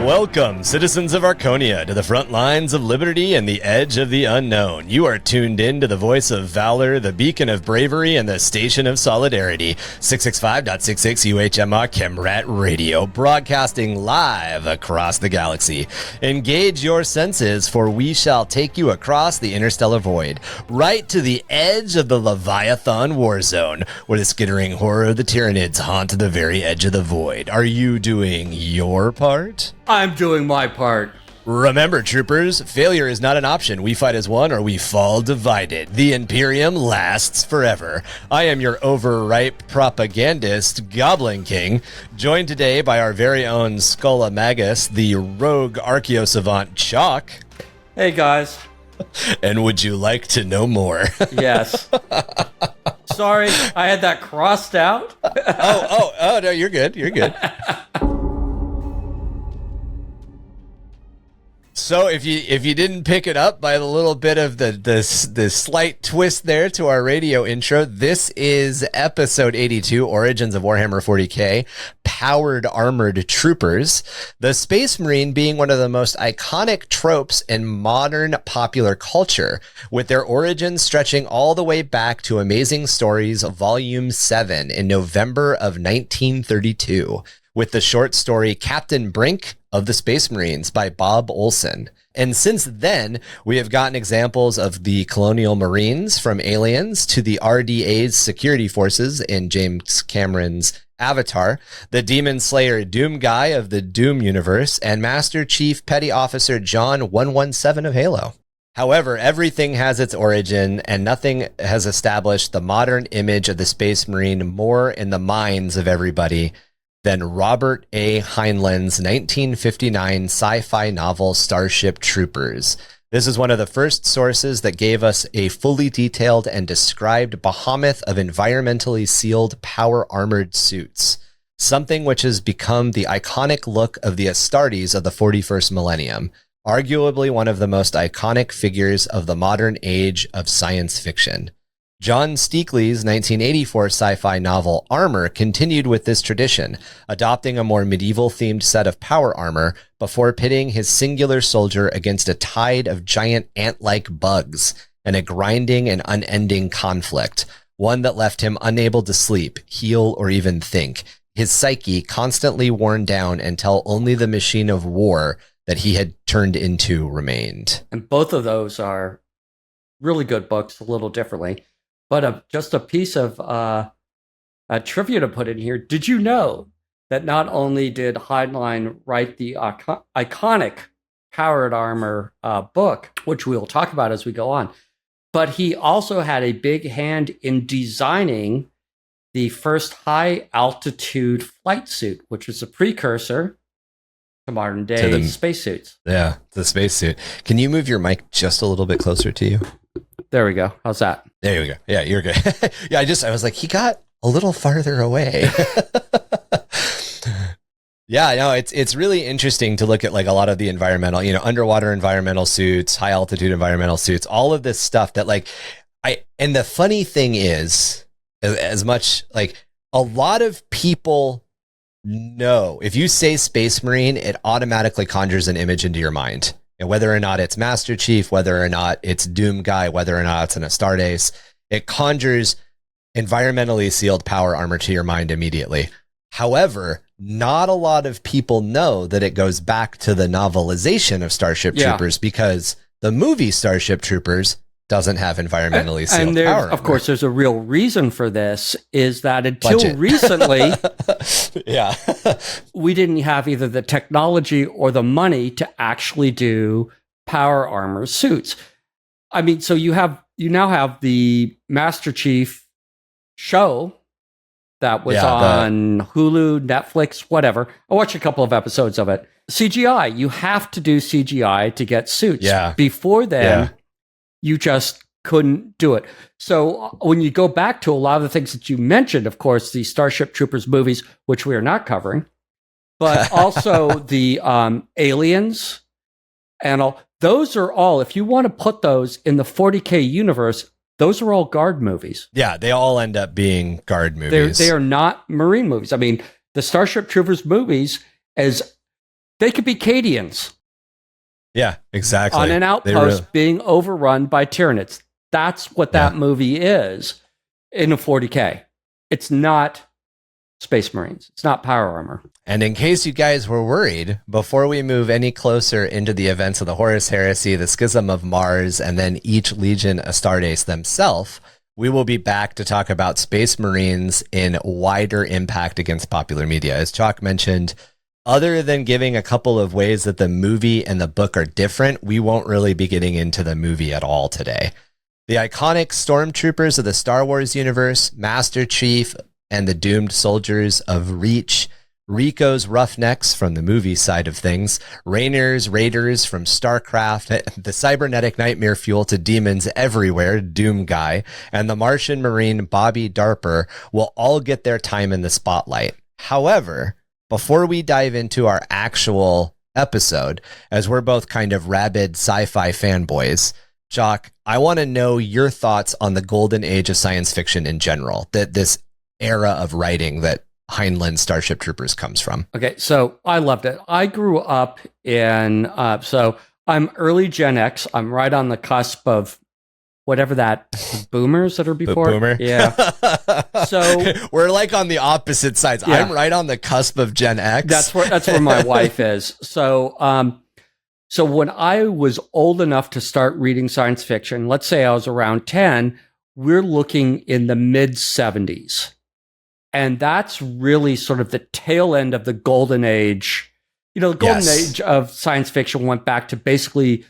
Welcome, citizens of Arconia, to the front lines of liberty and the edge of the unknown. You are tuned in to the voice of valor, the beacon of bravery, and the station of solidarity. 665.66 UHMR Chemrat Radio, broadcasting live across the galaxy. Engage your senses, for we shall take you across the interstellar void, right to the edge of the Leviathan war zone, where the skittering horror of the Tyranids haunt the very edge of the void. Are you doing your part? I'm doing my part. Remember, troopers, failure is not an option. We fight as one or we fall divided. The Imperium lasts forever. I am your overripe propagandist, Goblin King, joined today by our very own Scola Magus, the rogue archaeosavant Chac. Hey, guys. And would you like to know more? Yes. Sorry, I had that crossed out. Oh, no, you're good. You're good. So if you didn't pick it up by the little bit of the slight twist there to our radio intro, this is episode 82, Origins of Warhammer 40k, Powered Armored Troopers, the Space Marine being one of the most iconic tropes in modern popular culture, with their origins stretching all the way back to Amazing Stories Volume 7 in November of 1932. With the short story Captain Brink of the Space Marines by Bob Olson. And since then, we have gotten examples of the Colonial Marines from Aliens to the RDA's security forces in James Cameron's Avatar, the Demon Slayer Doom Guy of the Doom universe, and Master Chief Petty Officer John 117 of Halo. However, everything has its origin, and nothing has established the modern image of the Space Marine more in the minds of everybody than Robert A. Heinlein's 1959 sci-fi novel Starship Troopers. This is one of the first sources that gave us a fully detailed and described behemoth of environmentally sealed power-armored suits, something which has become the iconic look of the Astartes of the 41st millennium, arguably one of the most iconic figures of the modern age of science fiction. John Steakley's 1984 sci-fi novel Armor continued with this tradition, adopting a more medieval-themed set of power armor before pitting his singular soldier against a tide of giant ant-like bugs and a grinding and unending conflict, one that left him unable to sleep, heal, or even think, his psyche constantly worn down until only the machine of war that he had turned into remained. And both of those are really good books, a little differently. But just a piece of trivia to put in here. Did you know that not only did Heinlein write the iconic Powered Armor book, which we'll talk about as we go on, but he also had a big hand in designing the first high-altitude flight suit, which was a precursor to modern-day spacesuits. Yeah, the spacesuit. Can you move your mic just a little bit closer to you? There we go. How's that? There we go. Yeah, you're good. Yeah, I was like, he got a little farther away. Yeah, no, it's really interesting to look at like a lot of the environmental, underwater environmental suits, high altitude environmental suits, all of this stuff that and the funny thing is, as much like a lot of people know, if you say Space Marine, it automatically conjures an image into your mind. And whether or not it's Master Chief, whether or not it's Doom Guy, whether or not it's an Astartes, it conjures environmentally sealed power armor to your mind immediately. However, not a lot of people know that it goes back to the novelization of Starship Troopers, because the movie Starship Troopers doesn't have environmentally sealed power armor. Of course, there's a real reason for this, is that until recently, we didn't have either the technology or the money to actually do power armor suits. I mean, so you now have the Master Chief show that was on Hulu, Netflix, whatever. I watched a couple of episodes of it. CGI, you have to do CGI to get suits. Yeah. Before then, you just couldn't do it. So when you go back to a lot of the things that you mentioned, of course, the Starship Troopers movies, which we are not covering, but also the Aliens and all, those are all, if you want to put those in the 40k universe, those are all guard movies. Yeah, they all end up being guard movies. They are not Marine movies. I mean, the Starship Troopers movies, as They could be Cadians Yeah, exactly. on an outpost being overrun by Tyranids. That's what that movie is in a 40k. It's not Space Marines. It's not power armor. And in case you guys were worried, before we move any closer into the events of the Horus Heresy, the Schism of Mars, and then each Legion Astartes themselves, we will be back to talk about Space Marines in wider impact against popular media. As Chac mentioned, other than giving a couple of ways that the movie and the book are different, we won't really be getting into the movie at all today. The iconic stormtroopers of the Star Wars universe, Master Chief and the doomed soldiers of Reach, Rico's Roughnecks from the movie side of things, Rainer's Raiders from StarCraft, the cybernetic nightmare fuel to demons everywhere, Doom Guy, and the Martian Marine Bobby Darper will all get their time in the spotlight. However, before we dive into our actual episode, as we're both kind of rabid sci-fi fanboys, Chac, I want to know your thoughts on the golden age of science fiction in general, that this era of writing that Heinlein Starship Troopers comes from. Okay, so I loved it. I grew up in, so I'm early Gen X. I'm right on the cusp of whatever that, boomers that are before. Boomer? Yeah. So we're like on the opposite sides. Yeah. I'm right on the cusp of Gen X. That's where my wife is. So, so when I was old enough to start reading science fiction, let's say I was around 10, we're looking in the mid 70s. And that's really sort of the tail end of the golden age. You know, the golden age of science fiction went back to basically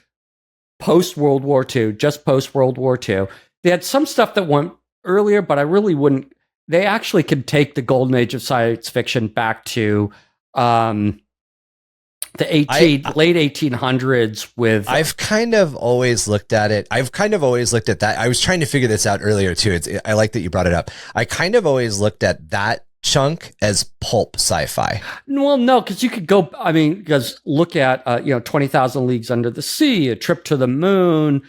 post-World War II, just post-World War II. They had some stuff that went earlier, but I really wouldn't. They actually could take the golden age of science fiction back to the late 1800s with... I've kind of always looked at it. I've kind of always looked at that. I was trying to figure this out earlier too. I like that you brought it up. I kind of always looked at that chunk as pulp sci-fi. Well, no, because you could go, I mean, because look at, 20,000 Leagues Under the Sea, A Trip to the Moon.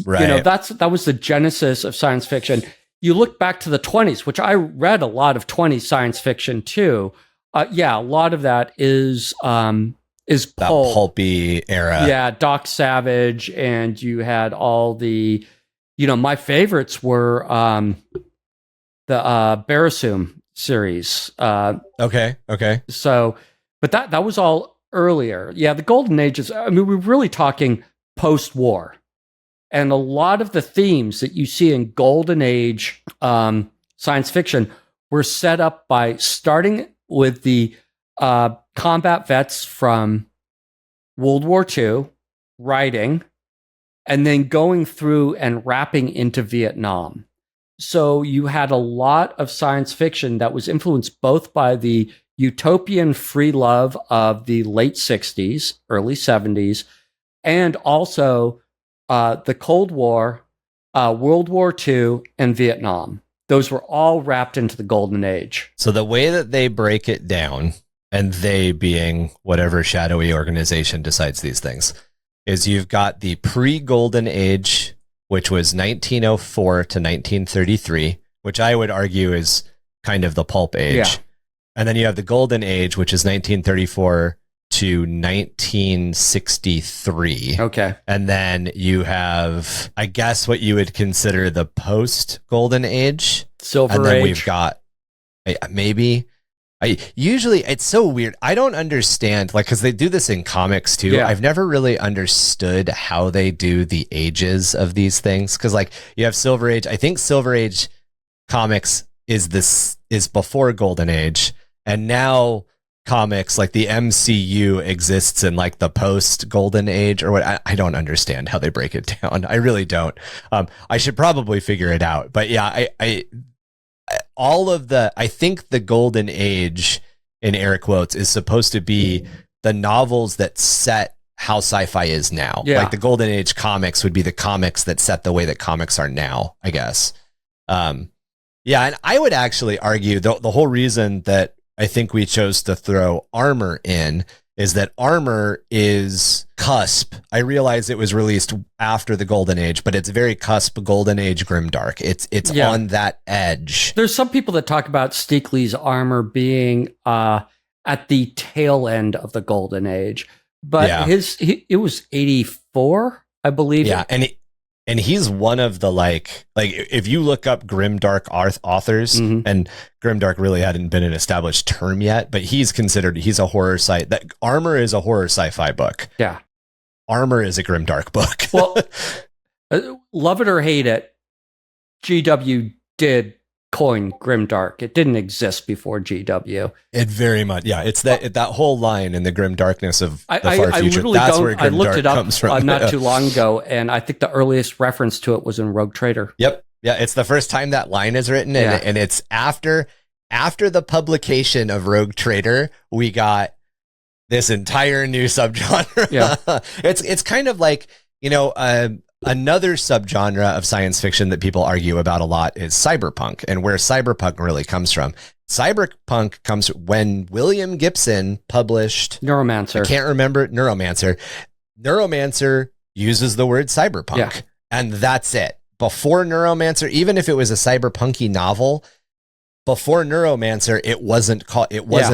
Right. You know, that was the genesis of science fiction. You look back to the 20s, which I read a lot of 20s science fiction too. A lot of that is pulp. That pulpy era. Yeah, Doc Savage, and you had all the, my favorites were the Barasum series. Okay. So, but that was all earlier. Yeah, the golden ages, I mean, we're really talking post-war. And a lot of the themes that you see in golden age science fiction were set up by starting with the combat vets from World War II, writing, and then going through and wrapping into Vietnam. So you had a lot of science fiction that was influenced both by the utopian free love of the late 60s, early 70s, and also the Cold War, World War II, and Vietnam. Those were all wrapped into the golden age. So the way that they break it down, and they being whatever shadowy organization decides these things, is you've got the pre-golden age, which was 1904 to 1933, which I would argue is kind of the pulp age. Yeah. And then you have the golden age, which is 1934 to 1963. Okay. And then you have, I guess, what you would consider the post-golden age. Silver and then Age. We've got maybe... usually it's so weird. I don't understand, like, because they do this in comics too. Yeah. I've never really understood how they do the ages of these things. Because like you have Silver Age. I think Silver Age comics is before Golden Age, and now comics like the MCU exists in like the post Golden Age or what. I don't understand how they break it down. I really don't. I should probably figure it out. But yeah, I think the golden age, in air quotes, is supposed to be the novels that set how sci-fi is now. Yeah. Like the golden age comics would be the comics that set the way that comics are now, I guess. And I would actually argue the whole reason that I think we chose to throw Armor in is that Armor is cusp. I realize it was released after the Golden Age, but it's very cusp Golden Age Grimdark. It's on that edge. There's some people that talk about Steakley's Armor being at the tail end of the golden age. But Yeah. it was 84, I believe. Yeah, and he's one of the like if you look up grimdark authors, and grimdark really hadn't been an established term yet, but he's a horror that Armor is a horror sci-fi book. Yeah. Armor is a grimdark book. Well, love it or hate it, GW did coin grimdark. It didn't exist before GW. It very much, yeah. It's that whole line in the grim darkness of the far future. That's where I looked it up comes from. not too long ago, and I think the earliest reference to it was in Rogue Trader. Yep, yeah. It's the first time that line is written, and it's after the publication of Rogue Trader, we got this entire new subgenre. Yeah, it's kind of like, another subgenre of science fiction that people argue about a lot is cyberpunk, and where cyberpunk really comes from. Cyberpunk comes when William Gibson published Neuromancer. I can't remember. Neuromancer. Neuromancer uses the word cyberpunk, and that's it. Before Neuromancer, even if it was a cyberpunky novel, before Neuromancer, it wasn't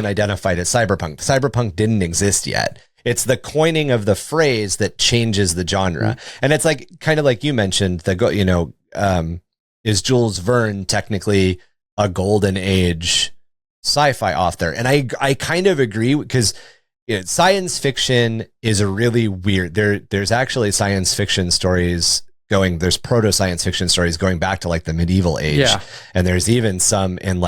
identified as cyberpunk. Cyberpunk didn't exist yet. It's the coining of the phrase that changes the genre. And it's like, kind of like you mentioned, is Jules Verne technically a golden age sci-fi author? And I kind of agree, because science fiction is a really weird, there's actually science fiction stories there's proto science fiction stories going back to like the medieval age. Yeah. And there's even some in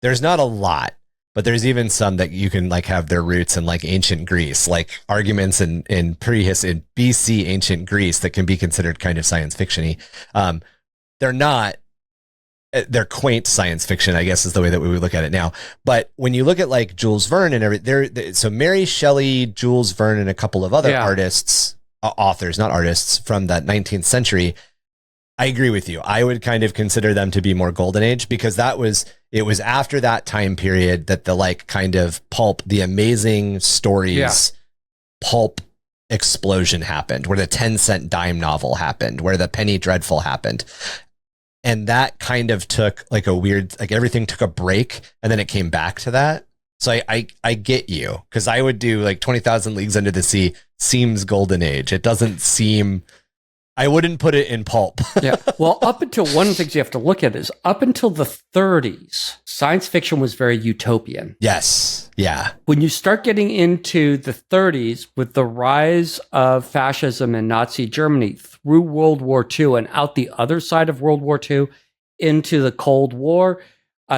there's not a lot, but there's even some that you can like have their roots in like ancient Greece, like arguments in BC ancient Greece that can be considered kind of science fiction-y. They're quaint science fiction, I guess is the way that we would look at it now. But when you look at like Jules Verne and everything, so Mary Shelley, Jules Verne, and a couple of other authors, not artists, from that 19th century, I agree with you. I would kind of consider them to be more golden age, because it was after that time period that the like kind of pulp, the amazing stories, pulp explosion happened, where the 10-cent dime novel happened, where the penny dreadful happened. And that kind of took like a weird, like everything took a break, and then it came back to that. So I get you, because I would do like 20,000 Leagues Under the Sea seems golden age. It doesn't seem, I wouldn't put it in pulp. Yeah. Well, up until one of the things you have to look at is up until the 30s, science fiction was very utopian. Yes. Yeah. When you start getting into the 30s with the rise of fascism in Nazi Germany through World War II and out the other side of World War II into the Cold War,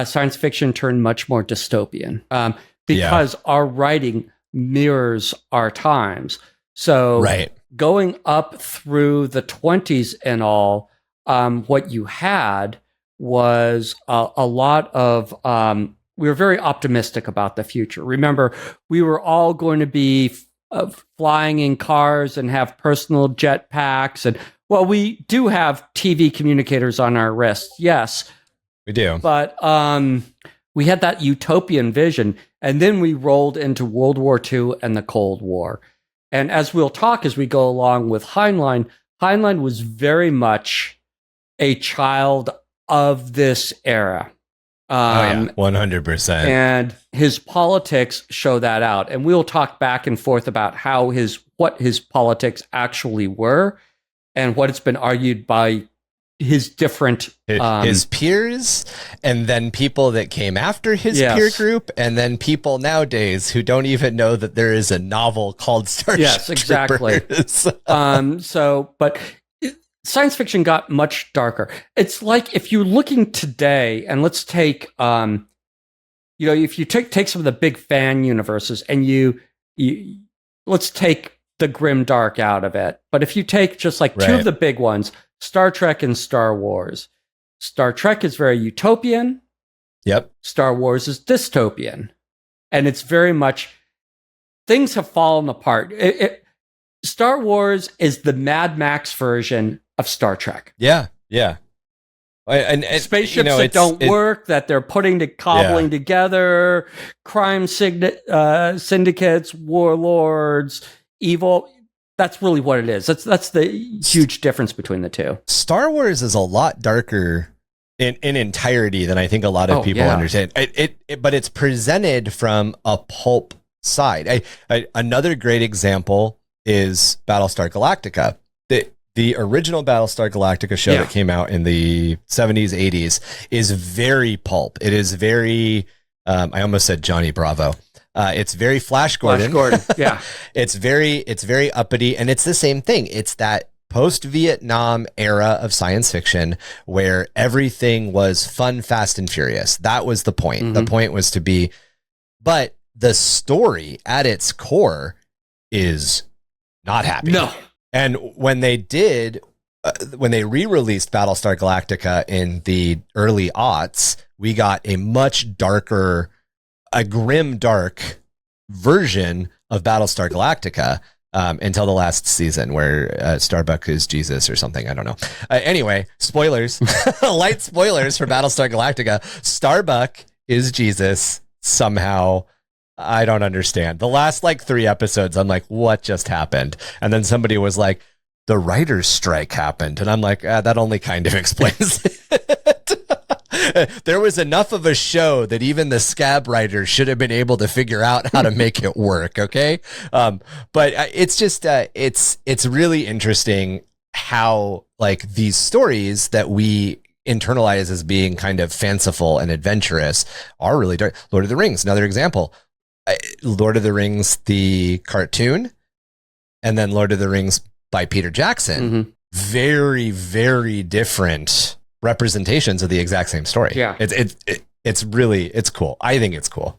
science fiction turned much more dystopian, because our writing mirrors our times. So going up through the 20s and all, what you had was a lot of, we were very optimistic about the future. Remember, we were all going to be flying in cars and have personal jet packs. And, well, we do have TV communicators on our wrists, yes. We do. But we had that utopian vision, and then we rolled into World War II and the Cold War. And as we'll talk as we go along with Heinlein, Heinlein was very much a child of this era. 100%. And his politics show that out. And we'll talk back and forth about what his politics actually were, and what it's been argued by his different his peers, and then people that came after his peer group, and then people nowadays who don't even know that there is a novel called Starship Troopers. But science fiction got much darker. It's like if you're looking today, and let's take if you take some of the big fan universes, and you let's take the grim dark out of it, but if you take just like two of the big ones, Star Trek and Star Wars. Star Trek is very utopian. Yep. Star Wars is dystopian. And it's very much, things have fallen apart. Star Wars is the Mad Max version of Star Trek. Yeah, yeah. And spaceships that don't work, that they're cobbling together, crime syndicates, warlords, evil. That's really what it is. That's the huge difference between the two. Star Wars is a lot darker. in entirety than I think a lot of people understand. But it's presented from a pulp side. Another great example is Battlestar Galactica. The original Battlestar Galactica show that came out in the 70s, 80s is very pulp. It is very, I almost said Johnny Bravo. It's very Flash Gordon. Yeah. It's very uppity, and it's the same thing. It's that post-Vietnam era of science fiction where everything was fun, fast, and furious. That was the point. Mm-hmm. The point was to be, but the story at its core is not happy. No. And when they re-released Battlestar Galactica in the early aughts, we got a much darker, a grim, dark version of Battlestar Galactica until the last season where Starbuck is Jesus or something. I don't know. Anyway, spoilers, light spoilers for Battlestar Galactica. Starbuck is Jesus somehow. I don't understand. The last 3 episodes, I'm like, what just happened? And then somebody was like, the writer's strike happened. And I'm like, that only kind of explains it. There was enough of a show that even the scab writers should have been able to figure out how to make it work. Okay. But it's just, it's really interesting how these stories that we internalize as being kind of fanciful and adventurous are really dark. Lord of the Rings, another example. Lord of the Rings, the cartoon, and then Lord of the Rings by Peter Jackson. Mm-hmm. Very, very different representations of the exact same story. Yeah. It's really cool. I think it's cool.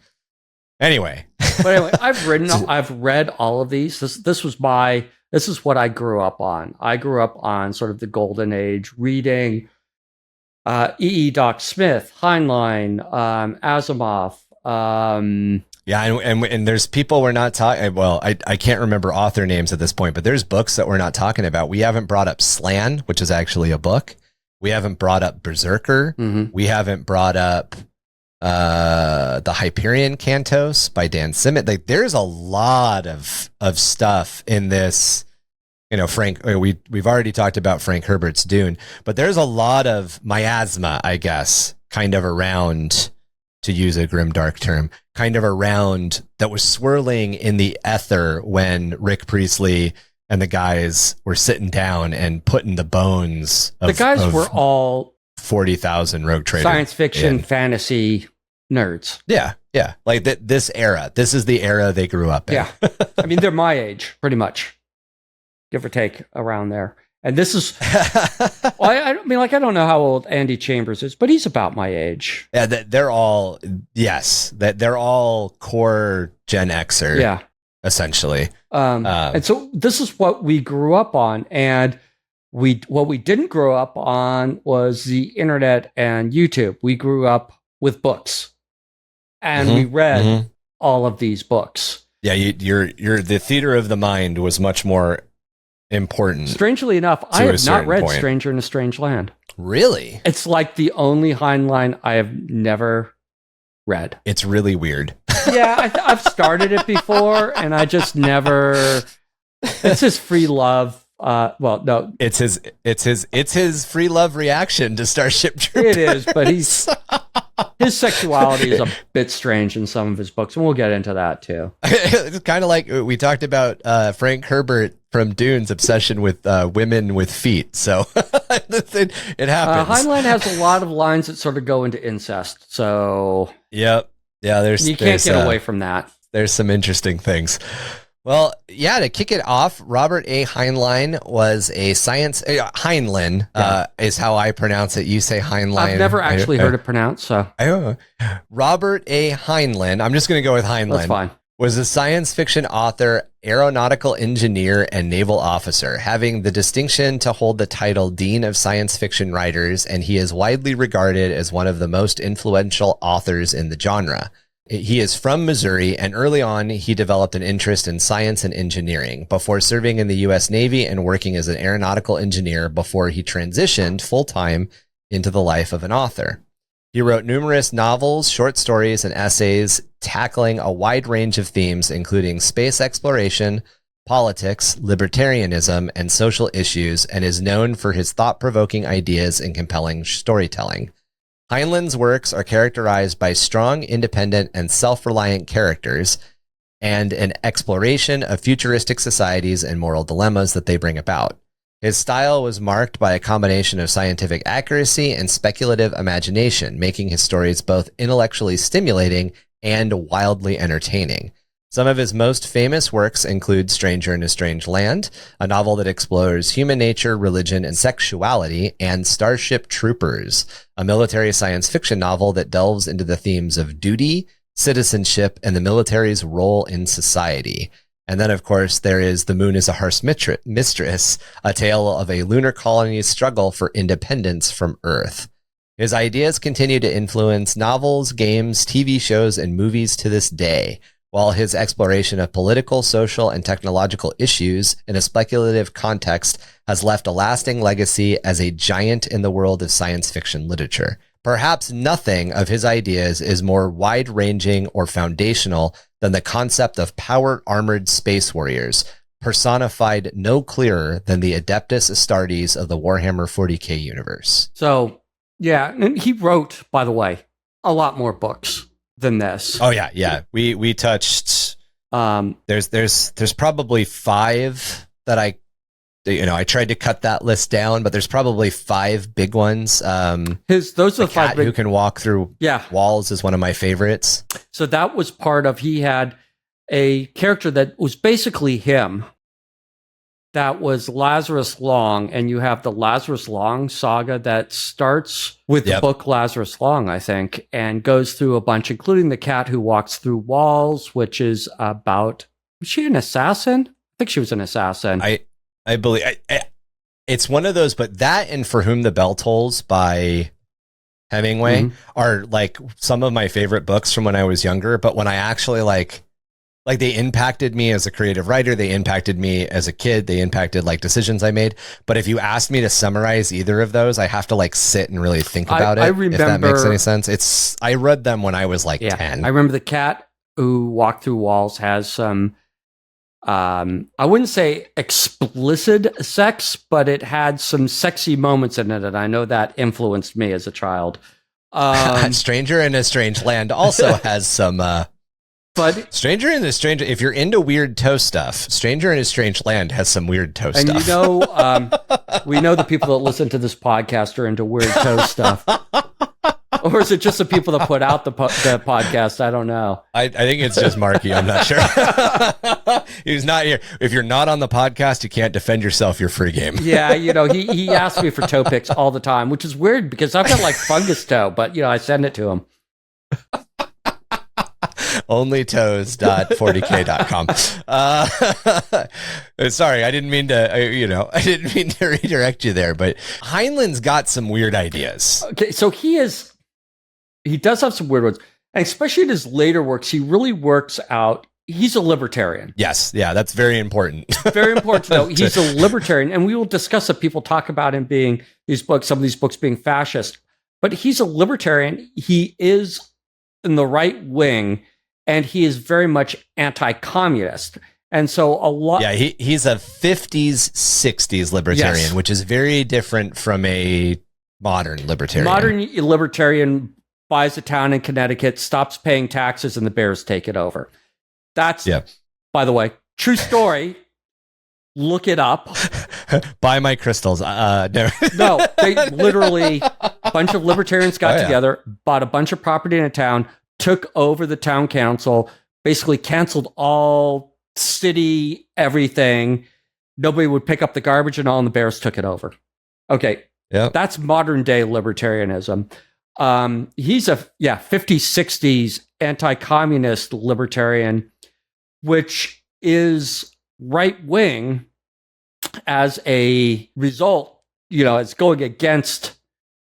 Anyway. But anyway, I've read all of these. This is what I grew up on. I grew up on sort of the golden age reading Doc Smith, Heinlein, Asimov, yeah, and there's people we're not talking. Well, I can't remember author names at this point, but there's books that we're not talking about. We haven't brought up Slan, which is actually a book. We haven't brought up Berserker. Mm-hmm. We haven't brought up the Hyperion Cantos by Dan Simmons. There's a lot of stuff in this. Frank. We've already talked about Frank Herbert's Dune, but there's a lot of miasma, I guess, kind of around, to use a grimdark term, kind of around that was swirling in the ether when Rick Priestley and the guys were sitting down and putting the bones of the guys were all 40,000 Rogue Trader science fiction, fantasy nerds. Yeah. Yeah. This era, this is the era they grew up in. Yeah. I mean, they're my age, pretty much, give or take around there. And this is, I don't know how old Andy Chambers is, but he's about my age. Yeah, they're all, they're all core Gen Xer. Yeah. Essentially. And so this is what we grew up on. And what we didn't grow up on was the internet and YouTube. We grew up with books. And we read all of these books. Yeah, the theater of the mind was much more important. Strangely enough, I have not read Stranger in a Strange Land. Really? It's like the only Heinlein I have never read. It's really weird. Yeah, I've started it before, and I just never. It's his free love. Well, no, it's his free love reaction to Starship Troopers. It is, but his sexuality is a bit strange in some of his books, and we'll get into that too. It's kind of like we talked about Frank Herbert from Dune's obsession with women with feet. So it happens. Heinlein has a lot of lines that sort of go into incest. So yep, yeah, you can't get away from that. There's some interesting things. Well, yeah, to kick it off, Robert A. Heinlein was a science... Heinlein is how I pronounce it. You say Heinlein. I've never actually heard it pronounced, so... Robert A. Heinlein, I'm just going to go with Heinlein. That's fine. Was a science fiction author, aeronautical engineer, and naval officer, having the distinction to hold the title Dean of Science Fiction Writers, and he is widely regarded as one of the most influential authors in the genre. He is from Missouri, and early on, he developed an interest in science and engineering before serving in the U.S. Navy and working as an aeronautical engineer before he transitioned full-time into the life of an author. He wrote numerous novels, short stories, and essays tackling a wide range of themes, including space exploration, politics, libertarianism, and social issues, and is known for his thought-provoking ideas and compelling storytelling. Heinlein's works are characterized by strong, independent, and self-reliant characters and an exploration of futuristic societies and moral dilemmas that they bring about. His style was marked by a combination of scientific accuracy and speculative imagination, making his stories both intellectually stimulating and wildly entertaining. Some of his most famous works include Stranger in a Strange Land, a novel that explores human nature, religion, and sexuality, and Starship Troopers, a military science fiction novel that delves into the themes of duty, citizenship, and the military's role in society. And then, of course, there is The Moon is a Harsh Mistress, a tale of a lunar colony's struggle for independence from Earth. His ideas continue to influence novels, games, TV shows, and movies to this day, while his exploration of political, social, and technological issues in a speculative context has left a lasting legacy as a giant in the world of science fiction literature. Perhaps nothing of his ideas is more wide-ranging or foundational than the concept of power-armored space warriors, personified no clearer than the Adeptus Astartes of the Warhammer 40k universe. So, yeah, and he wrote, by the way, a lot more books than this. Oh yeah. We touched. There's probably 5 that I tried to cut that list down, but there's probably 5 big ones. Those are the 5 who can walk through yeah. walls is one of my favorites. So that was part of, he had a character that was basically him. That was Lazarus Long, and you have the Lazarus Long saga that starts with the book Lazarus Long, I think, and goes through a bunch, including the cat who walks through walls, which is about, was she an assassin? I think she was an assassin. I believe it's one of those, but that and For Whom the Bell Tolls by Hemingway are like some of my favorite books from when I was younger. But when I actually like they impacted me as a creative writer, they impacted me as a kid, they impacted like decisions I made. But if you asked me to summarize either of those, I have to like sit and really think about it. I remember, if that makes any sense. I read them when I was like 10. I remember the cat who walked through walls has some, I wouldn't say explicit sex, but it had some sexy moments in it, and I know that influenced me as a child. Stranger in a Strange Land also has some. But Stranger in a Strange, if you're into weird toe stuff, Stranger in a Strange Land has some weird toe stuff. And you know, we know the people that listen to this podcast are into weird toe stuff. Or is it just the people that put out the podcast? I don't know. I think it's just Marky. I'm not sure. He's not here. If you're not on the podcast, you can't defend yourself. You're free game. Yeah, you know, he asks me for toe pics all the time, which is weird because I've got like fungus toe, but, you know, I send it to him. Onlytoes.40k.com. Sorry, I didn't mean to redirect you there, but Heinlein's got some weird ideas. Okay, so he does have some weird ones, and especially in his later works, he really works out. He's a libertarian. Yes, yeah, that's very important. Very important to know. He's a libertarian, and we will discuss that. People talk about him being some of these books being fascist, but he's a libertarian. He is in the right wing, and he is very much anti-communist. And so a lot... Yeah, he's a 50s, 60s libertarian, yes, which is very different from a modern libertarian. Modern libertarian buys a town in Connecticut, stops paying taxes, and the Bears take it over. That's, by the way, true story. Look it up. Buy my crystals. No. No, they literally, a bunch of libertarians got together, bought a bunch of property in a town, took over the town council, basically canceled all city, everything. Nobody would pick up the garbage and all, and the Bears took it over. Okay. That's modern day libertarianism. He's a 50s, 60s anti-communist libertarian, which is right wing as a result, you know, it's going against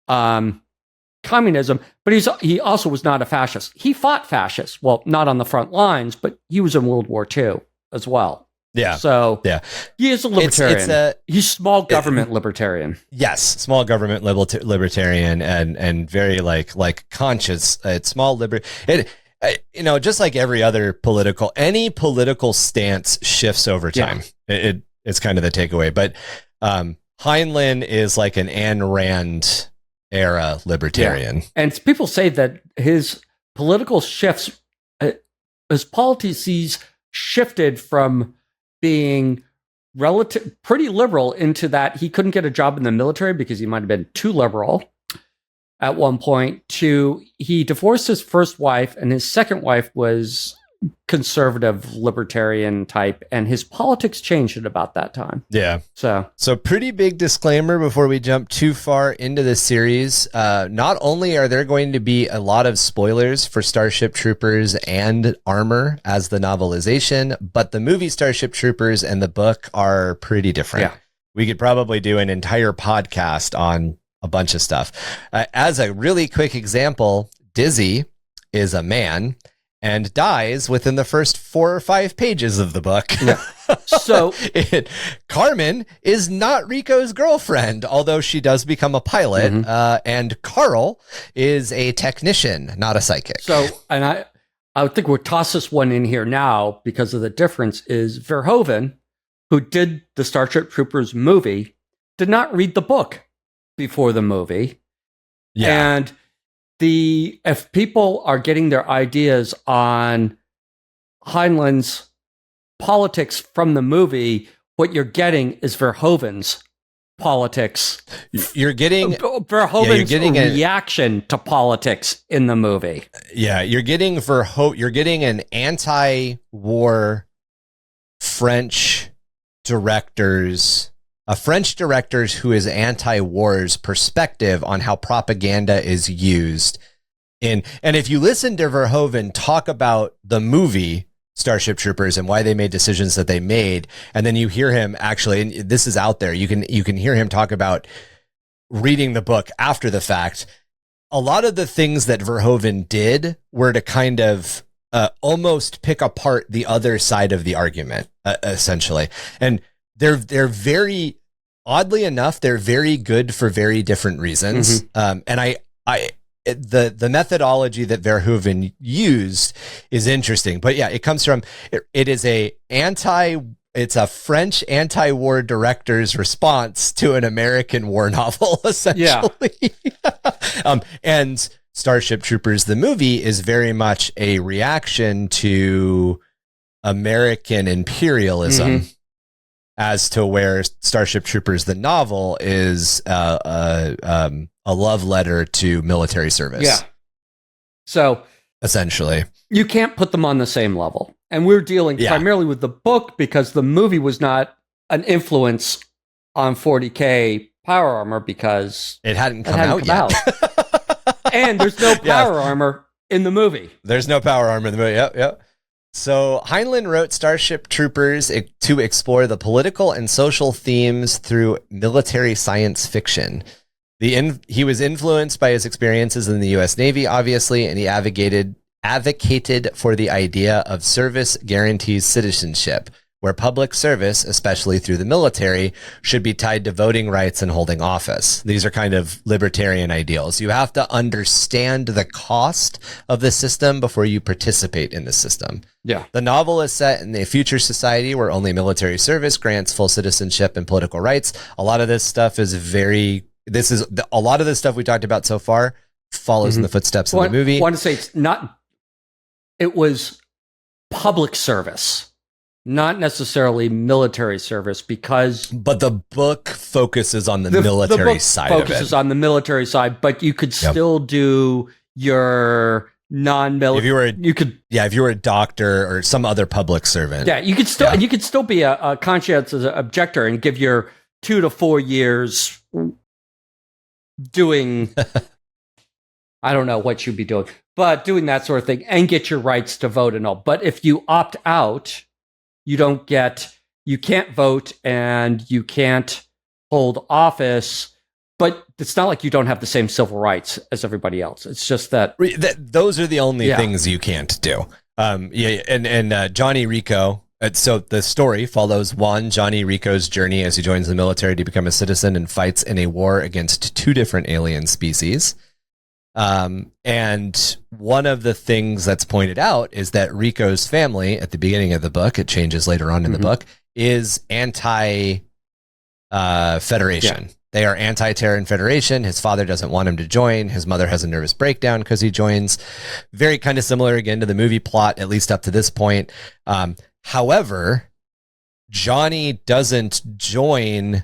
communism, but he also was not a fascist. He fought fascists. Well, not on the front lines, but he was in World War II as well. Yeah. So he is a libertarian. He's small government libertarian. Yes, small government libertarian and very like conscious. Small just like every other any political stance shifts over time. Yeah. It's kind of the takeaway. But Heinlein is like an Ayn Rand era libertarian. Yeah. And people say that his political shifts, his policies shifted from being pretty liberal into that he couldn't get a job in the military because he might have been too liberal at one point, to he divorced his first wife, and his second wife was conservative libertarian type, and his politics changed at about that time. Yeah. So pretty big disclaimer before we jump too far into the series. Not only are there going to be a lot of spoilers for Starship Troopers and Armor as the novelization, but the movie Starship Troopers and the book are pretty different. Yeah. We could probably do an entire podcast on a bunch of stuff. As a really quick example, Dizzy is a man and dies within the first 4 or 5 pages of the book. Yeah. So Carmen is not Rico's girlfriend, although she does become a pilot. And Carl is a technician, not a psychic. So, and I would think we'll toss this one in here now because of the difference is Verhoeven, who did the Starship Troopers movie, did not read the book before the movie. Yeah. And if people are getting their ideas on Heinlein's politics from the movie, what you're getting is Verhoeven's politics. You're getting Verhoeven's reaction to politics in the movie. Yeah, you're getting an anti-war French a French director who is anti-war's perspective on how propaganda is used and if you listen to Verhoeven talk about the movie Starship Troopers and why they made decisions that they made, and then you hear him actually, and this is out there, you can hear him talk about reading the book after the fact. A lot of the things that Verhoeven did were to kind of almost pick apart the other side of the argument, essentially. And they're very, oddly enough, they're very good for very different reasons. And the methodology that Verhoeven used is interesting, but yeah, it comes from, it's a French anti-war director's response to an American war novel, essentially. Yeah. And Starship Troopers, the movie, is very much a reaction to American imperialism, as to where Starship Troopers, the novel, is a love letter to military service. Yeah. So essentially, you can't put them on the same level. And we're dealing primarily with the book because the movie was not an influence on 40k power armor because it hadn't come out yet. And there's no power armor in the movie. There's no power armor in the movie. Yep. So Heinlein wrote Starship Troopers to explore the political and social themes through military science fiction. He was influenced by his experiences in the U.S. Navy, obviously, and he advocated for the idea of service guarantees citizenship, where public service, especially through the military, should be tied to voting rights and holding office. These are kind of libertarian ideals. You have to understand the cost of the system before you participate in the system. Yeah. The novel is set in a future society where only military service grants full citizenship and political rights. A lot of this stuff is a lot of the stuff we talked about so far follows in the footsteps of the movie. I want to say it was public service, not necessarily military service, but the book focuses on the military side of it. Focuses on the military side, but you could still do your non-military. If you were a doctor or some other public servant. Yeah, you could still be a conscientious objector and give your 2 to 4 years doing I don't know what you'd be doing, but doing that sort of thing and get your rights to vote and all. But if you opt out, you can't vote and you can't hold office, but it's not like you don't have the same civil rights as everybody else. It's just that those are the only things you can't do. And Johnny Rico. So the story follows Johnny Rico's journey as he joins the military to become a citizen and fights in a war against 2 different alien species. And one of the things that's pointed out is that Rico's family at the beginning of the book, it changes later on in the book, is anti-Federation. They are anti-Terran Federation. His father doesn't want him to join. His mother has a nervous breakdown because he joins. Very kind of similar again to the movie plot, at least up to this point. However, Johnny doesn't join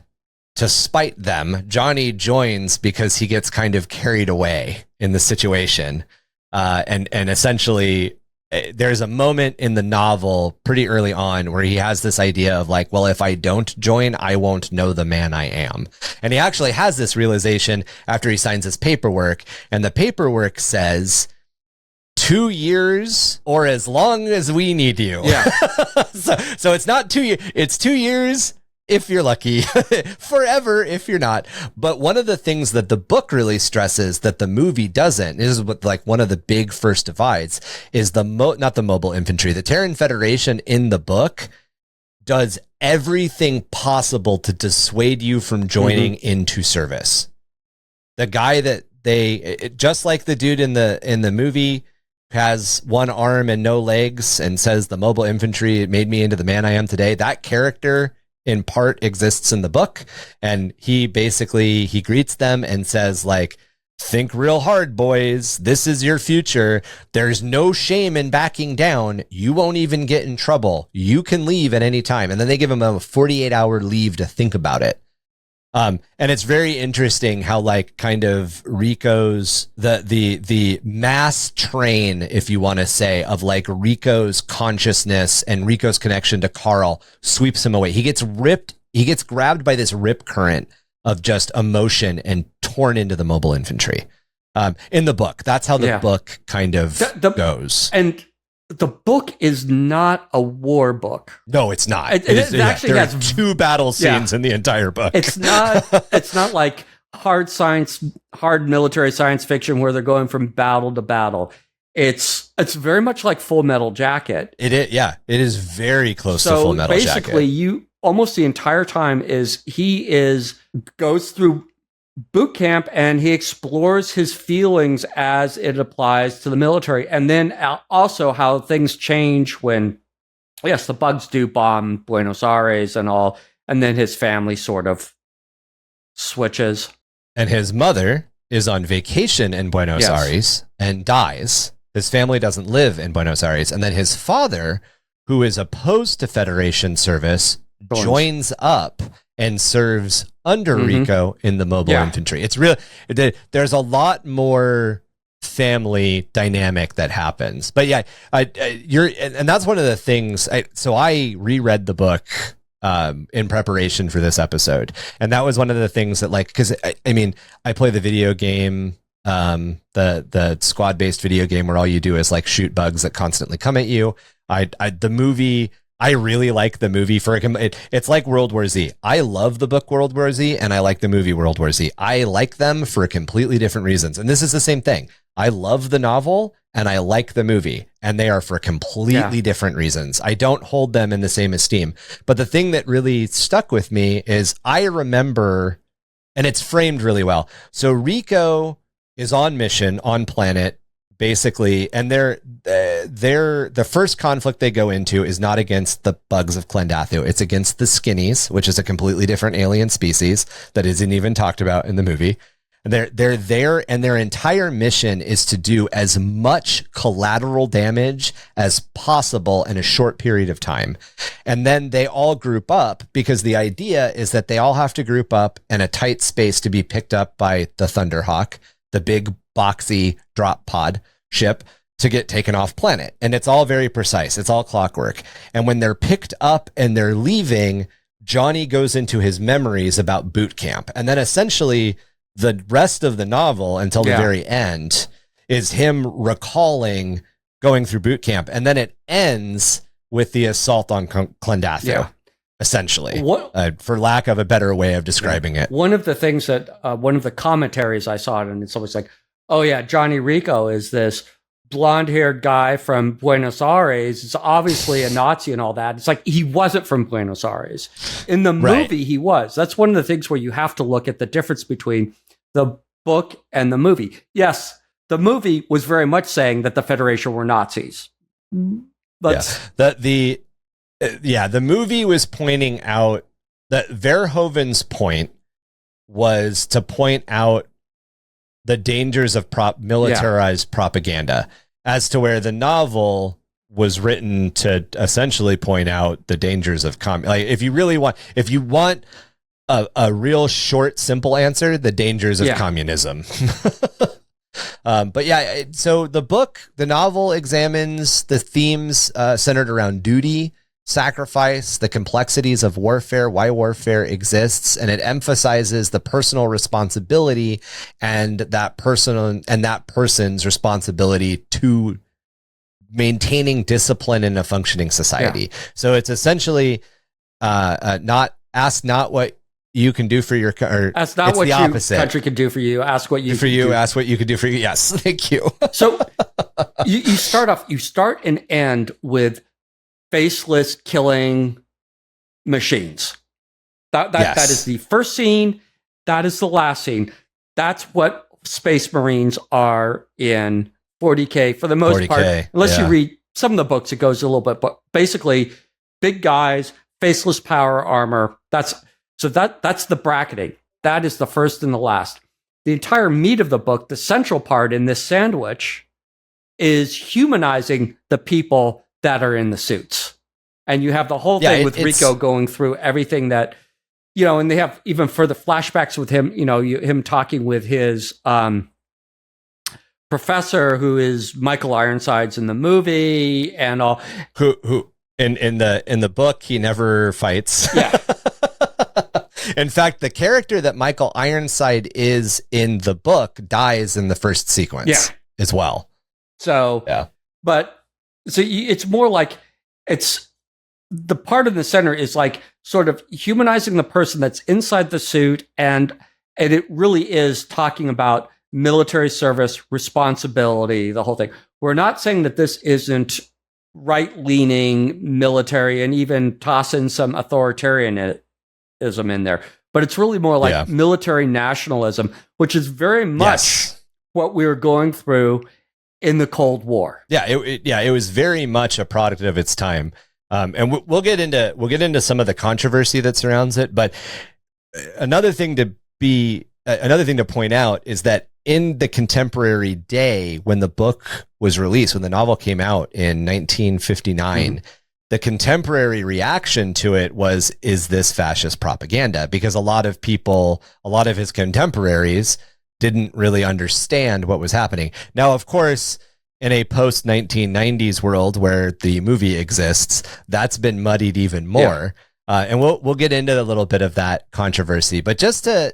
to spite them. Johnny joins because he gets kind of carried away in the situation. And essentially, there's a moment in the novel pretty early on where he has this idea of like, well, if I don't join, I won't know the man I am. And he actually has this realization after he signs his paperwork. And the paperwork says 2 years or as long as we need you. Yeah. so it's not 2 years. It's 2 years if you're lucky, forever if you're not. But one of the things that the book really stresses that the movie doesn't, is what like one of the big first divides, is not the mobile infantry. The Terran Federation in the book does everything possible to dissuade you from joining into service. The guy that just like the dude in the movie has one arm and no legs and says the mobile infantry made me into the man I am today. That character in part exists in the book, and he greets them and says like, think real hard, boys. This is your future. There's no shame in backing down. You won't even get in trouble. You can leave at any time. And then they give him a 48-hour leave to think about it. And it's very interesting how like kind of Rico's the mass train, if you want to say, of like Rico's consciousness and Rico's connection to Carl sweeps him away. He gets grabbed by this rip current of just emotion and torn into the mobile infantry. In the book, that's how the book kind of goes. And the book is not a war book. No, it's not. It actually there has are 2 battle scenes in the entire book. It's not like hard military science fiction where they're going from battle to battle. It's very much like Full Metal Jacket. It is, yeah. It is very close to Full Metal Jacket. So basically, you almost the entire time goes through boot camp and he explores his feelings as it applies to the military, and then also how things change when the bugs do bomb Buenos Aires and all, and then his family sort of switches, and his mother is on vacation in Buenos Aires and dies. His family doesn't live in Buenos Aires, and then his father, who is opposed to Federation service, joins up and serves under Rico in the mobile infantry. It's real. There's a lot more family dynamic that happens. But yeah, and that's one of the things. So I reread the book in preparation for this episode, and that was one of the things that, like, because I mean, I play the video game, the squad based video game where all you do is like shoot bugs that constantly come at you. The movie. I really like the movie it's like World War Z. I love the book World War Z, and I like the movie World War Z. I like them for completely different reasons. And this is the same thing. I love the novel and I like the movie, and they are for completely different reasons. I don't hold them in the same esteem. But the thing that really stuck with me is I remember, and it's framed really well. So Rico is on mission on planet, basically, and the first conflict they go into is not against the bugs of Klendathu. It's against the Skinnies, which is a completely different alien species that isn't even talked about in the movie. And they're there, and their entire mission is to do as much collateral damage as possible in a short period of time. And then they all group up, because the idea is that they all have to group up in a tight space to be picked up by the Thunderhawk, the big boxy drop pod ship, to get taken off planet. And it's all very precise. It's all clockwork. And when they're picked up and they're leaving, Johnny goes into his memories about boot camp. And then essentially the rest of the novel until the very end is him recalling going through boot camp. And then it ends with the assault on Klendathu, essentially, for lack of a better way of describing it. One of the things that, one of the commentaries I saw, and it's always like, oh yeah, Johnny Rico is this blonde-haired guy from Buenos Aires. It's obviously a Nazi and all that. It's like, he wasn't from Buenos Aires. In the movie, he was. That's one of the things where you have to look at the difference between the book and the movie. Yes, the movie was very much saying that the Federation were Nazis. But the movie was pointing out that Verhoeven's point was to point out the dangers of militarized propaganda, as to where the novel was written to essentially point out the dangers of like, if you want a real short, simple answer, the dangers of communism. But yeah, so the novel examines the themes centered around duty, sacrifice, the complexities of warfare, why warfare exists, and it emphasizes the personal responsibility and that person's responsibility to maintaining discipline in a functioning society. So it's essentially not what you can do for your ask not what your country can do for you. Ask what you for you. Ask what you can do for you. Yes, thank you. So you start and end with faceless killing machines. That is the first scene. That is the last scene. That's what Space Marines are in 40k for the most part. Unless you read some of the books, it goes a little bit. But basically, big guys, faceless power armor. That's the bracketing. That is the first and the last. The entire meat of the book, the central part in this sandwich, is humanizing the people that are in the suits. And you have the whole thing with Rico going through everything that, and they have even further flashbacks with him, him talking with his professor, who is Michael Ironsides in the movie, and all. Who in the book, he never fights. Yeah. In fact, the character that Michael Ironside is in the book dies in the first sequence as well. So, it's more like it's the part in the center is like sort of humanizing the person that's inside the suit. And it really is talking about military service, responsibility, the whole thing. We're not saying that this isn't right-leaning military and even toss in some authoritarianism in there. But it's really more like military nationalism, which is very much what we were going through in the Cold War. It was very much a product of its time. And we'll get into some of the controversy that surrounds it. But another thing to point out is that in the contemporary day, when the book was released, when the novel came out in 1959, the contemporary reaction to it was, is this fascist propaganda? Because a lot of his contemporaries didn't really understand what was happening. Now, of course, in a post-1990s world where the movie exists, that's been muddied even more. And we'll get into a little bit of that controversy. But just to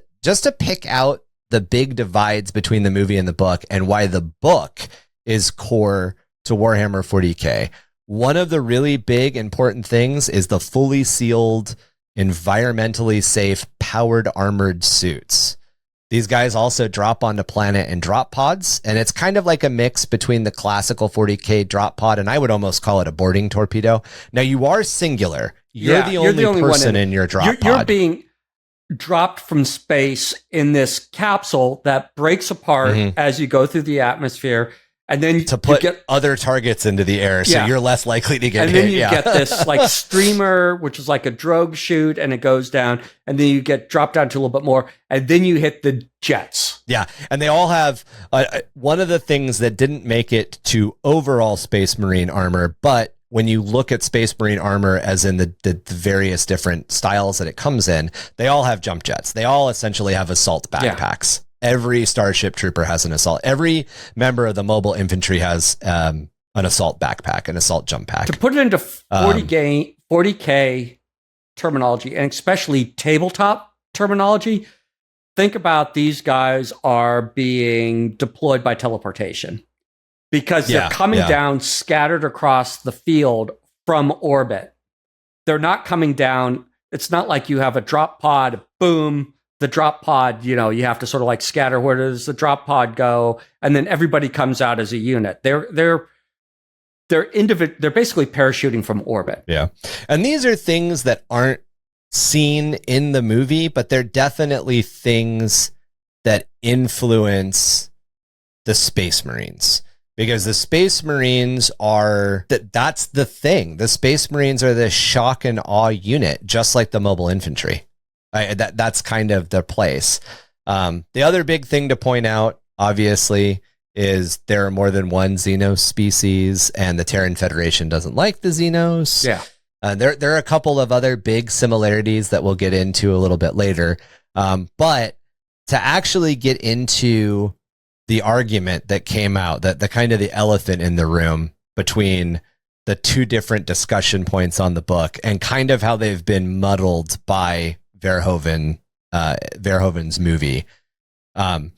pick out the big divides between the movie and the book, and why the book is core to Warhammer 40k, one of the really big important things is the fully sealed, environmentally safe, powered armored suits. These guys also drop onto planet in drop pods, and it's kind of like a mix between the classical 40k drop pod, and I would almost call it a boarding torpedo. Now, you are singular. You're the only person in your drop pod. You're being dropped from space in this capsule that breaks apart as you go through the atmosphere. And then to put other targets into the air, so you're less likely to get hit. And then you get this like streamer, which is like a drogue chute, and it goes down, and then you get dropped down to a little bit more, and then you hit the jets. Yeah, and they all have one of the things that didn't make it to overall Space Marine armor, but when you look at Space Marine armor as in the various different styles that it comes in, they all have jump jets. They all essentially have assault backpacks. Yeah. Every Starship Trooper has an assault. Every member of the mobile infantry has an assault backpack, an assault jump pack. To put it into 40K terminology, and especially tabletop terminology, think about these guys are being deployed by teleportation because they're coming down scattered across the field from orbit. They're not coming down. It's not like you have a drop pod, boom, the drop pod, you have to sort of like scatter. Where does the drop pod go? And then everybody comes out as a unit. They're basically parachuting from orbit. Yeah. And these are things that aren't seen in the movie, but they're definitely things that influence the Space Marines. Because the Space Marines that's the thing. The Space Marines are the shock and awe unit, just like the mobile infantry. That's kind of their place. The other big thing to point out, obviously, is there are more than one Xenos species, and the Terran Federation doesn't like the Xenos. Yeah. There are a couple of other big similarities that we'll get into a little bit later. But to actually get into the argument that came out, that the kind of the elephant in the room between the two different discussion points on the book and kind of how they've been muddled by Verhoeven's movie. And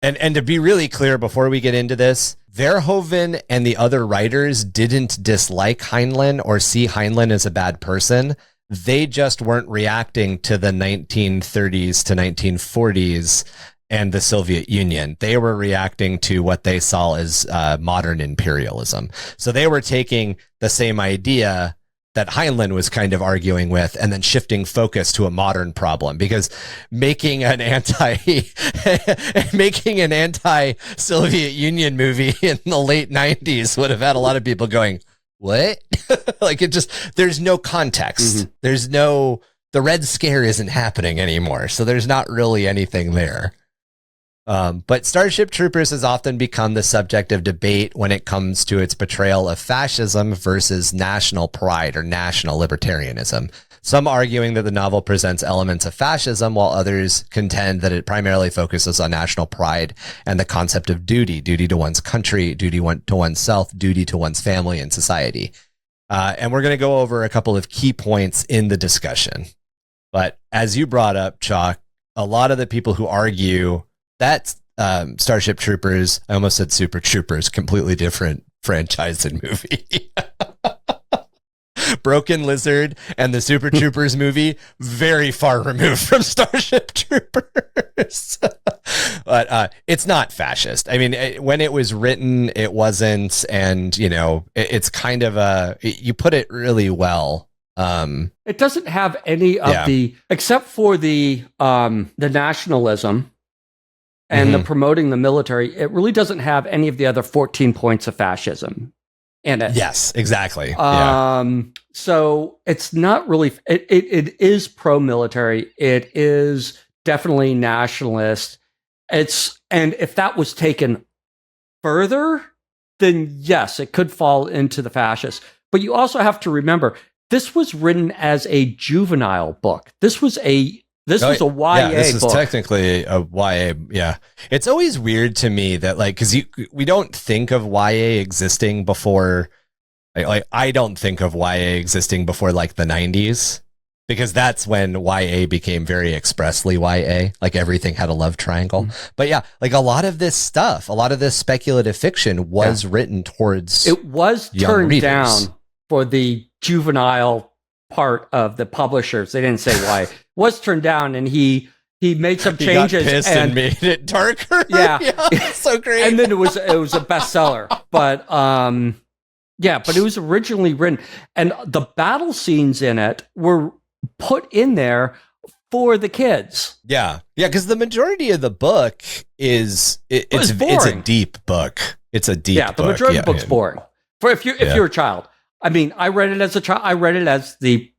to be really clear before we get into this, Verhoeven and the other writers didn't dislike Heinlein or see Heinlein as a bad person. They just weren't reacting to the 1930s to 1940s and the Soviet Union. They were reacting to what they saw as modern imperialism. So they were taking the same idea that Heinlein was kind of arguing with and then shifting focus to a modern problem, because making an anti-Soviet Union movie in the late 90s would have had a lot of people going, what? Like, it just, there's no context. Mm-hmm. The Red Scare isn't happening anymore. So there's not really anything there. But Starship Troopers has often become the subject of debate when it comes to its portrayal of fascism versus national pride or national libertarianism. Some arguing that the novel presents elements of fascism, while others contend that it primarily focuses on national pride and the concept of duty to one's country, duty to oneself, duty to one's family and society. And we're going to go over a couple of key points in the discussion. But as you brought up, Chac, a lot of the people who argue that Starship Troopers, I almost said Super Troopers, completely different franchise and movie. Broken Lizard and the Super Troopers movie, very far removed from Starship Troopers. But it's not fascist. I mean, when it was written, it wasn't, and, you know, it's kind of you put it really well. It doesn't have any of the, except for the nationalism and the promoting the military, it really doesn't have any of the other 14 points of fascism in it. Yes, exactly. So it's not really, it is pro-military. It is definitely nationalist. And if that was taken further, then yes, it could fall into the fascist. But you also have to remember, this was written as a juvenile book. This was a YA book. This is technically a YA. Yeah. It's always weird to me that, like, because we don't think of YA existing before, like, I don't think of YA existing before, like, the 90s, because that's when YA became very expressly YA. Like, everything had a love triangle. But yeah, like, a lot of this stuff, a lot of this speculative fiction was written towards it was turned readers. Down for the juvenile part of the publishers. They didn't say why. Was turned down, and he made some changes. He got pissed and made it darker. Yeah, it's so great. And then it was a bestseller. But but it was originally written, and the battle scenes in it were put in there for the kids. Yeah, because the majority of the book it's a deep book. It's a deep book. The majority of the book's boring. For if you're a child. I mean, I read it as a child. I read it as the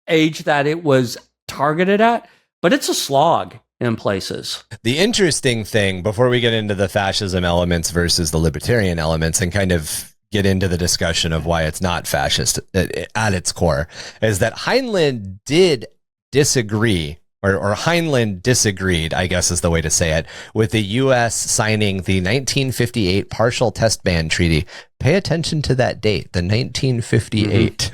age that it was targeted at, but it's a slog in places. The interesting thing, before we get into the fascism elements versus the libertarian elements and kind of get into the discussion of why it's not fascist at its core, is that Heinlein did disagree, or Heinlein disagreed, I guess is the way to say it, with the U.S. signing the 1958 Partial Test Ban Treaty. Pay attention to that date, the 1958.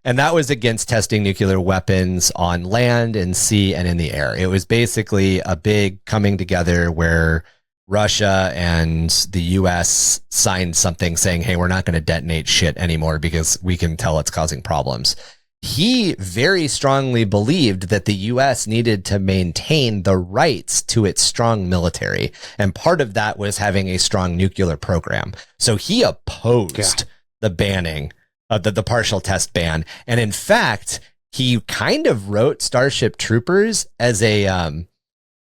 And that was against testing nuclear weapons on land and sea and in the air. It was basically a big coming together where Russia and the U.S. signed something saying, hey, we're not going to detonate shit anymore because we can tell it's causing problems. He very strongly believed that the U.S. needed to maintain the rights to its strong military. And part of that was having a strong nuclear program. So he opposed the banning of the partial test ban. And in fact, he kind of wrote Starship Troopers as a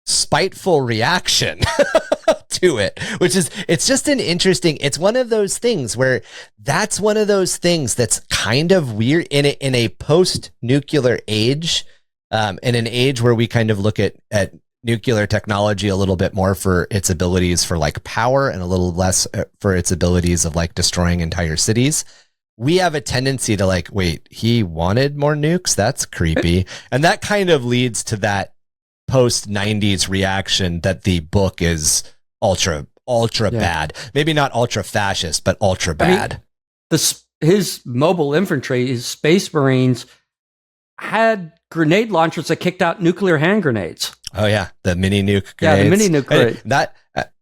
spiteful reaction to it, which is, it's just an interesting, it's one of those things where that's one of those things that's kind of weird in a post-nuclear age. In an age where we kind of look at nuclear technology a little bit more for its abilities for like power and a little less for its abilities of like destroying entire cities, we have a tendency to like, wait, he wanted more nukes? That's creepy. And that kind of leads to that post 90s reaction that the book is ultra bad. Maybe not ultra fascist, but ultra bad. I mean, his mobile infantry, his space marines, had grenade launchers that kicked out nuclear hand grenades. Oh yeah, the mini nuke grenades. Yeah, the mini nuke grenade.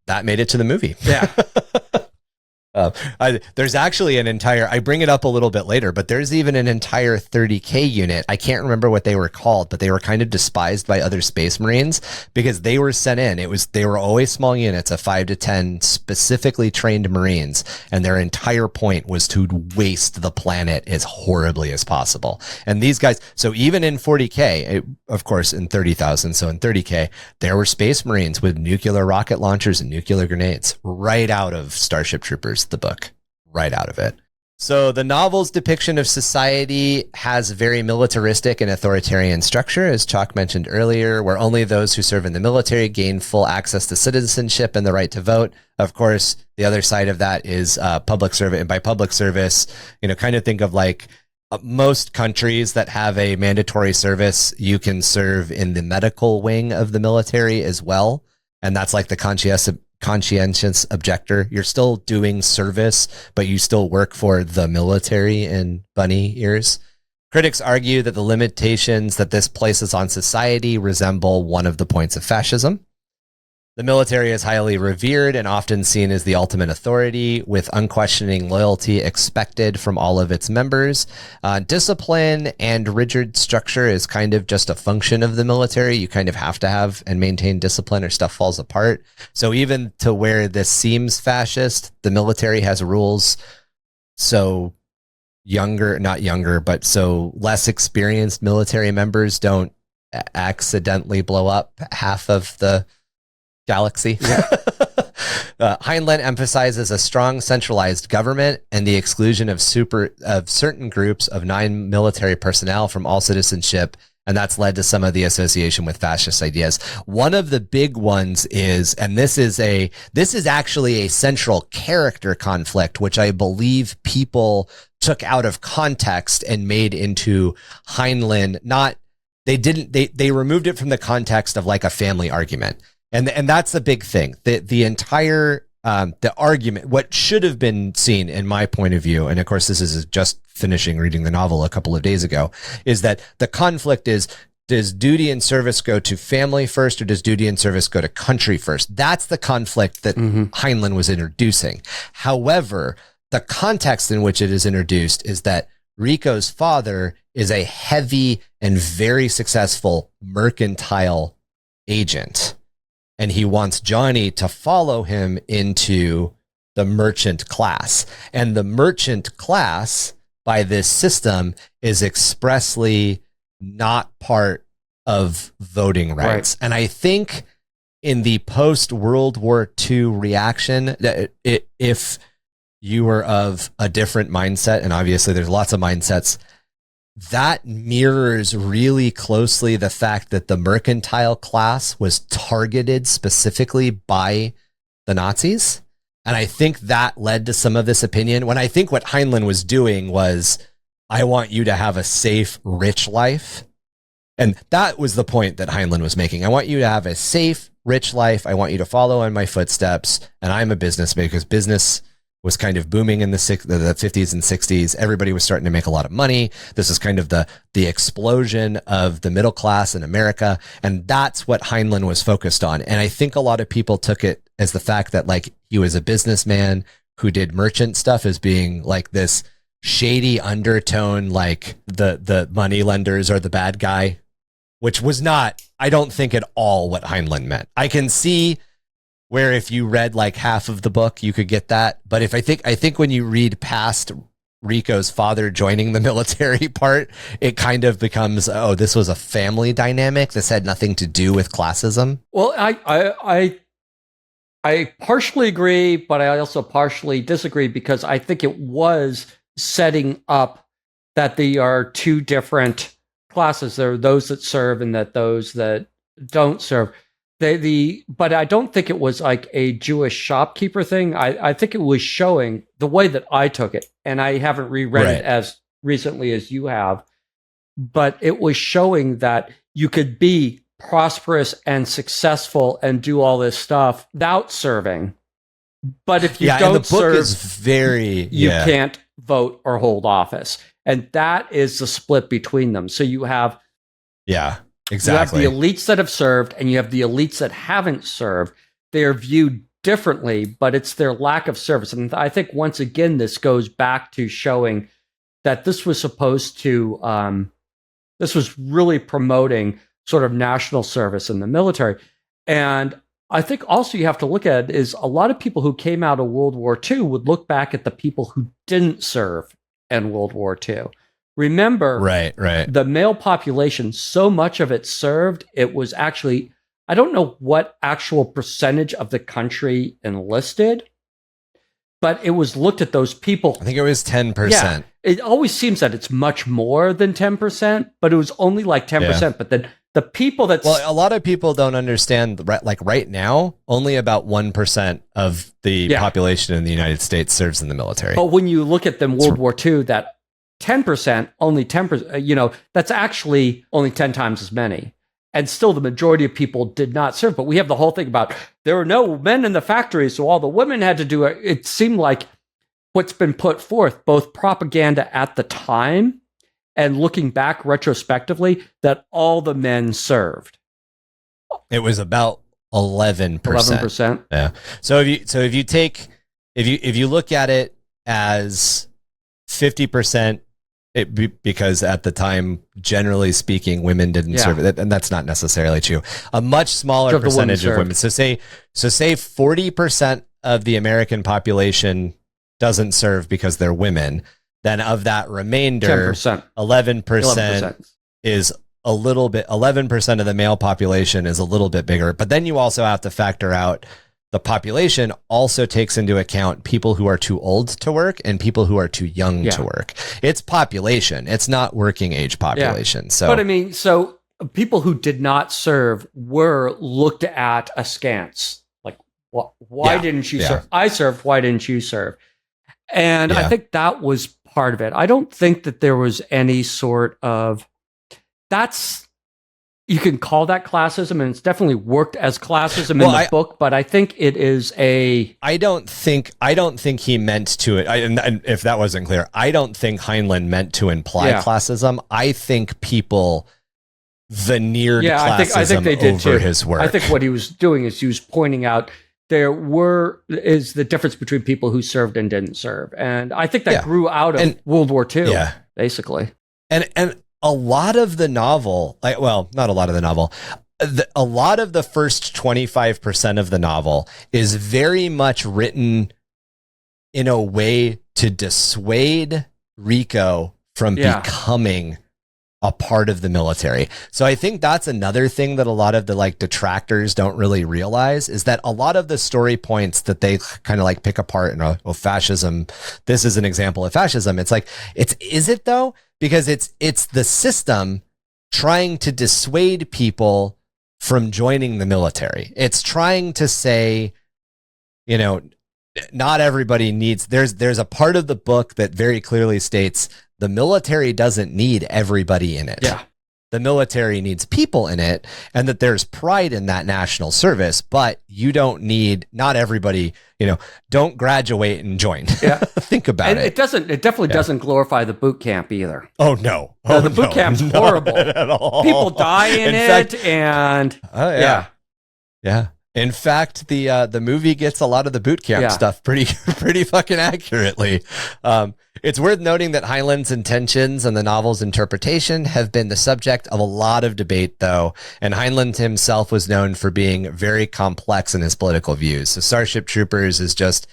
That made it to the movie. Yeah. There's actually an entire, I bring it up a little bit later, but there's even an entire 30K unit. I can't remember what they were called, but they were kind of despised by other Space Marines because they were sent in. They were always small units of 5 to 10 specifically trained Marines, and their entire point was to waste the planet as horribly as possible. And these guys, so even in 40K, of course, in 30,000, so in 30K, there were Space Marines with nuclear rocket launchers and nuclear grenades right out of Starship Troopers, the book, right out of it. So the novel's depiction of society has very militaristic and authoritarian structure, as Chac mentioned earlier, where only those who serve in the military gain full access to citizenship and the right to vote. Of course, the other side of that is public service. And by public service, kind of think of like most countries that have a mandatory service, you can serve in the medical wing of the military as well. And that's like the conscientious objector. You're still doing service, but you still work for the military in bunny ears. Critics argue that the limitations that this places on society resemble one of the points of fascism. The military is highly revered and often seen as the ultimate authority, with unquestioning loyalty expected from all of its members. Discipline and rigid structure is kind of just a function of the military. You kind of have to have and maintain discipline or stuff falls apart. So even to where this seems fascist, the military has rules. So not younger, but so less experienced military members don't accidentally blow up half of the galaxy. Yeah. Heinlein emphasizes a strong centralized government and the exclusion of certain groups of non-military personnel from all citizenship, and that's led to some of the association with fascist ideas. One of the big ones is, and this is actually a central character conflict, which I believe people took out of context and made into Heinlein. They removed it from the context of like a family argument. And that's the big thing. The entire the argument, what should have been seen in my point of view, and of course this is just finishing reading the novel a couple of days ago, is that the conflict is, does duty and service go to family first, or does duty and service go to country first? That's the conflict that Heinlein was introducing. However, the context in which it is introduced is that Rico's father is a heavy and very successful mercantile agent. And he wants Johnny to follow him into the merchant class. And the merchant class, by this system, is expressly not part of voting rights. Right. And I think in the post-World War II reaction, that if you were of a different mindset, and obviously there's lots of mindsets, that mirrors really closely the fact that the mercantile class was targeted specifically by the Nazis. And I think that led to some of this opinion, when I think what Heinlein was doing was, I want you to have a safe, rich life. And that was the point that Heinlein was making. I want you to have a safe, rich life. I want you to follow in my footsteps. And I'm a businessman, because business was kind of booming in the 50s and 60s. Everybody was starting to make a lot of money. This is kind of the explosion of the middle class in America. And that's what Heinlein was focused on. And I think a lot of people took it as the fact that like he was a businessman who did merchant stuff as being like this shady undertone, like the money lenders are the bad guy, which was not, I don't think at all what Heinlein meant. I can see where if you read like half of the book, you could get that. But I think when you read past Rico's father joining the military part, it kind of becomes, oh, this was a family dynamic. This had nothing to do with classism. Well, I partially agree, but I also partially disagree, because I think it was setting up that they are two different classes. There are those that serve and those that don't serve. But I don't think it was like a Jewish shopkeeper thing. I think it was showing the way that I took it, and I haven't reread it as recently as you have, but it was showing that you could be prosperous and successful and do all this stuff without serving. But if you don't serve, you can't vote or hold office. And that is the split between them. So you have exactly. You have the elites that have served and you have the elites that haven't served. They're viewed differently, but it's their lack of service. And I think once again, this goes back to showing that this was supposed to, this was really promoting sort of national service in the military. And I think also you have to look at it is a lot of people who came out of World War II would look back at the people who didn't serve in World War II. Remember, the male population, so much of it served, it was actually, I don't know what actual percentage of the country enlisted, but it was looked at those people. I think it was 10%. Yeah, it always seems that it's much more than 10%, but it was only like 10%. Yeah. But then the people that... Well, a lot of people don't understand, like right now, only about 1% of the population in the United States serves in the military. But when you look at them, World War II, that 10%, only 10%, that's actually only 10 times as many. And still the majority of people did not serve. But we have the whole thing about there were no men in the factories, so all the women had to do it. It seemed like what's been put forth, both propaganda at the time and looking back retrospectively, that all the men served. It was about 11%. 11%. Yeah. So if you look at it as 50%, because at the time, generally speaking, women didn't serve it, and that's not necessarily true. A much smaller percentage of women. So say 40% of the American population doesn't serve because they're women. Then of that remainder, 10%. 11% is a little bit. 11% of the male population is a little bit bigger. But then you also have to factor out the population also takes into account people who are too old to work and people who are too young to work. It's population. It's not working age population. Yeah. So, but I mean, so people who did not serve were looked at askance. Like, why didn't you serve? I served. Why didn't you serve? And I think that was part of it. I don't think that there was any sort of you can call that classism, and it's definitely worked as classism in the book, but I think it is I don't think he meant to it. And if that wasn't clear, I don't think Heinlein meant to imply classism. I think people veneered classism I think they did over his work. I think what he was doing is he was pointing out is the difference between people who served and didn't serve. And I think that grew out of World War II, basically. And a lot of the novel, not a lot of the novel, a lot of the first 25% of the novel is very much written in a way to dissuade Rico from becoming a part of the military. So I think that's another thing that a lot of the detractors don't really realize is that a lot of the story points that they kind of pick apart and fascism, this is an example of fascism. It's is it though? Because it's the system trying to dissuade people from joining the military. It's trying to say, not everybody needs, there's a part of the book that very clearly states the military doesn't need everybody in it. Yeah. The military needs people in it, and that there's pride in that national service, but you don't need, not everybody, don't graduate and join. Yeah. Think about it. It definitely doesn't glorify the boot camp either. Oh, no. The boot camp's horrible. At all. People die in it, and yeah. In fact, the movie gets a lot of the boot camp stuff pretty fucking accurately. It's worth noting that Heinlein's intentions and the novel's interpretation have been the subject of a lot of debate, though, and Heinlein himself was known for being very complex in his political views. So Starship Troopers is just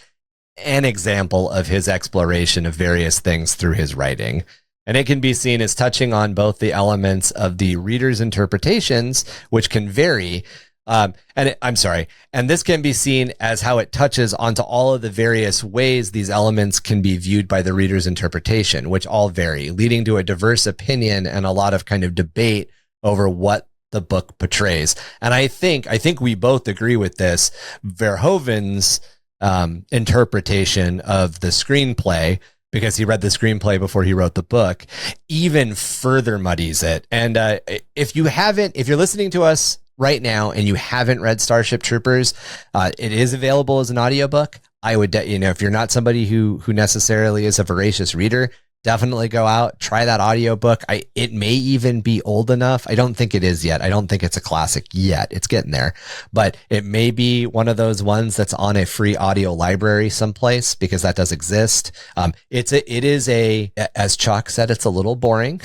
an example of his exploration of various things through his writing. And it can be seen as touching on both the elements of the reader's interpretations, which can vary, I'm sorry. And this can be seen as how it touches onto all of the various ways these elements can be viewed by the reader's interpretation, which all vary, leading to a diverse opinion and a lot of kind of debate over what the book portrays. And I think we both agree with this. Verhoeven's interpretation of the screenplay, because he read the screenplay before he wrote the book, even further muddies it. And if you're listening to us right now and you haven't read Starship Troopers, it is available as an audiobook. I would, if you're not somebody who necessarily is a voracious reader, definitely go out, try that audiobook. It may even be old enough. I don't think it is yet. I don't think it's a classic yet. It's getting there, but it may be one of those ones that's on a free audio library someplace, because that does exist. It is as Chac said, it's a little boring,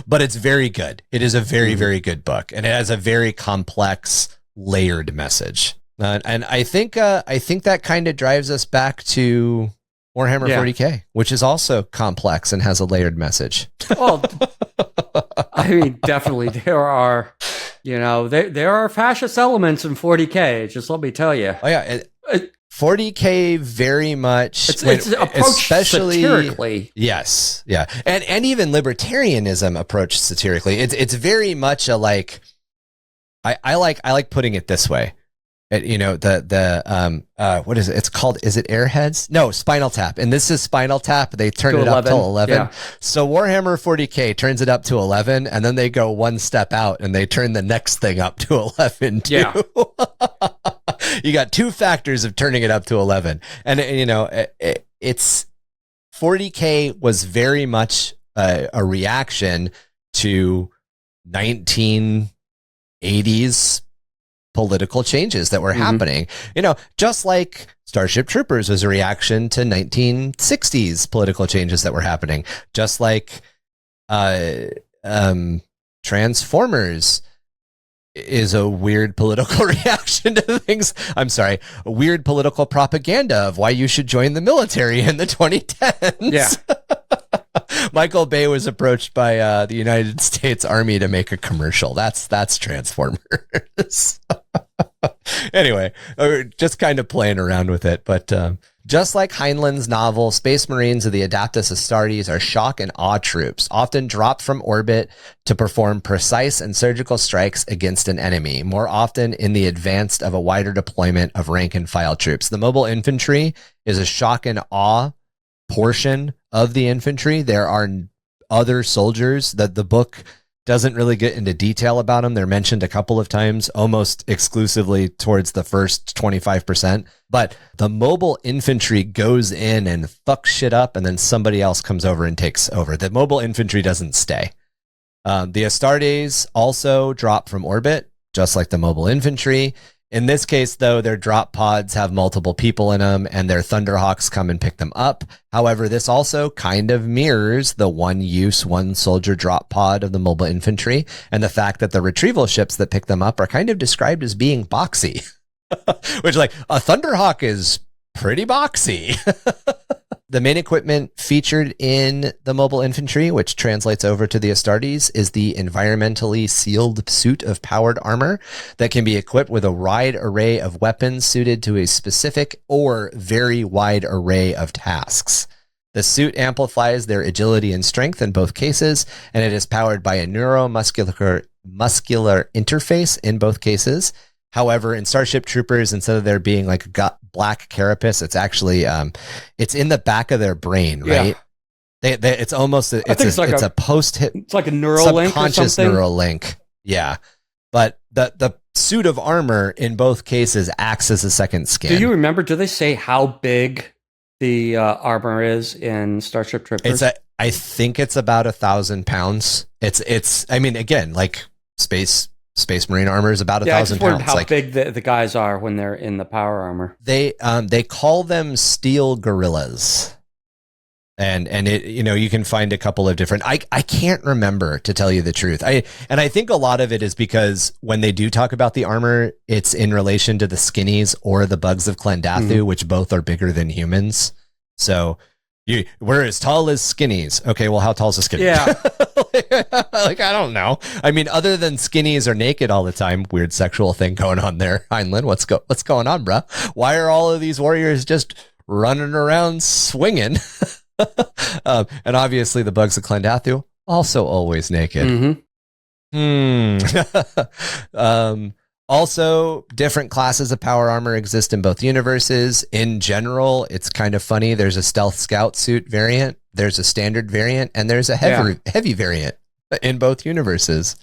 but it's very good. It is a very, very good book, and it has a very complex, layered message. And I think that kind of drives us back to Warhammer 40k, which is also complex and has a layered message. Well, I mean, definitely there are, there are fascist elements in 40k. Just let me tell you. Oh yeah, 40k very much. It's approached satirically. Yes, yeah, and even libertarianism approached satirically. It's very much a like. I like putting it this way. What is it? It's called, is it Airheads? No, Spinal Tap. And this is Spinal Tap. They turn it up to 11. Yeah. So Warhammer 40k turns it up to 11, and then they go one step out and they turn the next thing up to 11 too. Yeah. You got two factors of turning it up to 11. And it's 40k was very much a reaction to 1980s political changes that were happening, just like Starship Troopers was a reaction to 1960s political changes that were happening, just like Transformers is a weird political reaction to things. I'm sorry, a weird political propaganda of why you should join the military in the 2010s. Yeah. Michael Bay was approached by the United States Army to make a commercial. That's Transformers. Anyway, just kind of playing around with it. But just like Heinlein's novel, Space Marines of the Adeptus Astartes are shock and awe troops, often dropped from orbit to perform precise and surgical strikes against an enemy, more often in the advance of a wider deployment of rank and file troops. The mobile infantry is a shock and awe portion of the infantry. There are other soldiers that the book doesn't really get into detail about them. They're mentioned a couple of times, almost exclusively towards the first 25%. But the mobile infantry goes in and fucks shit up, and then somebody else comes over and takes over. The mobile infantry doesn't stay. The Astartes also drop from orbit, just like the mobile infantry. In this case, though, their drop pods have multiple people in them, and their Thunderhawks come and pick them up. However, this also kind of mirrors the one-use, one-soldier drop pod of the mobile infantry, and the fact that the retrieval ships that pick them up are kind of described as being boxy. Which, like, a Thunderhawk is pretty boxy. The main equipment featured in the mobile infantry, which translates over to the Astartes, is the environmentally sealed suit of powered armor that can be equipped with a wide array of weapons suited to a specific or very wide array of tasks. The suit amplifies their agility and strength in both cases, and it is powered by a neuromuscular interface in both cases. However, in Starship Troopers, instead of there being like a black carapace, it's actually it's in the back of their brain, right? Yeah. It's almost it's a post-hit. It's like a neural link or subconscious something. neural link. Yeah, but the suit of armor in both cases acts as a second skin. Do you remember? Do they say how big the armor is in Starship Troopers? I think it's about 1,000 pounds. It's. I mean, again, like Space Marine armor is about 1,000 pounds. How big the guys are when they're in the power armor. They call them steel gorillas, and it, you can find a couple of different. I can't remember, to tell you the truth. I think a lot of it is because when they do talk about the armor, it's in relation to the skinnies or the bugs of Clendathu, which both are bigger than humans. So We're as tall as skinnies. Okay, well, how tall is a skinny? Yeah. Like, I don't know. I mean, other than skinnies are naked all the time, weird sexual thing going on there. Heinlein, what's going on, bro? Why are all of these warriors just running around swinging? And obviously the bugs of Clendathu, also always naked. Also, different classes of power armor exist in both universes. In general, it's kind of funny. There's a stealth scout suit variant, there's a standard variant, and there's a heavy variant in both universes.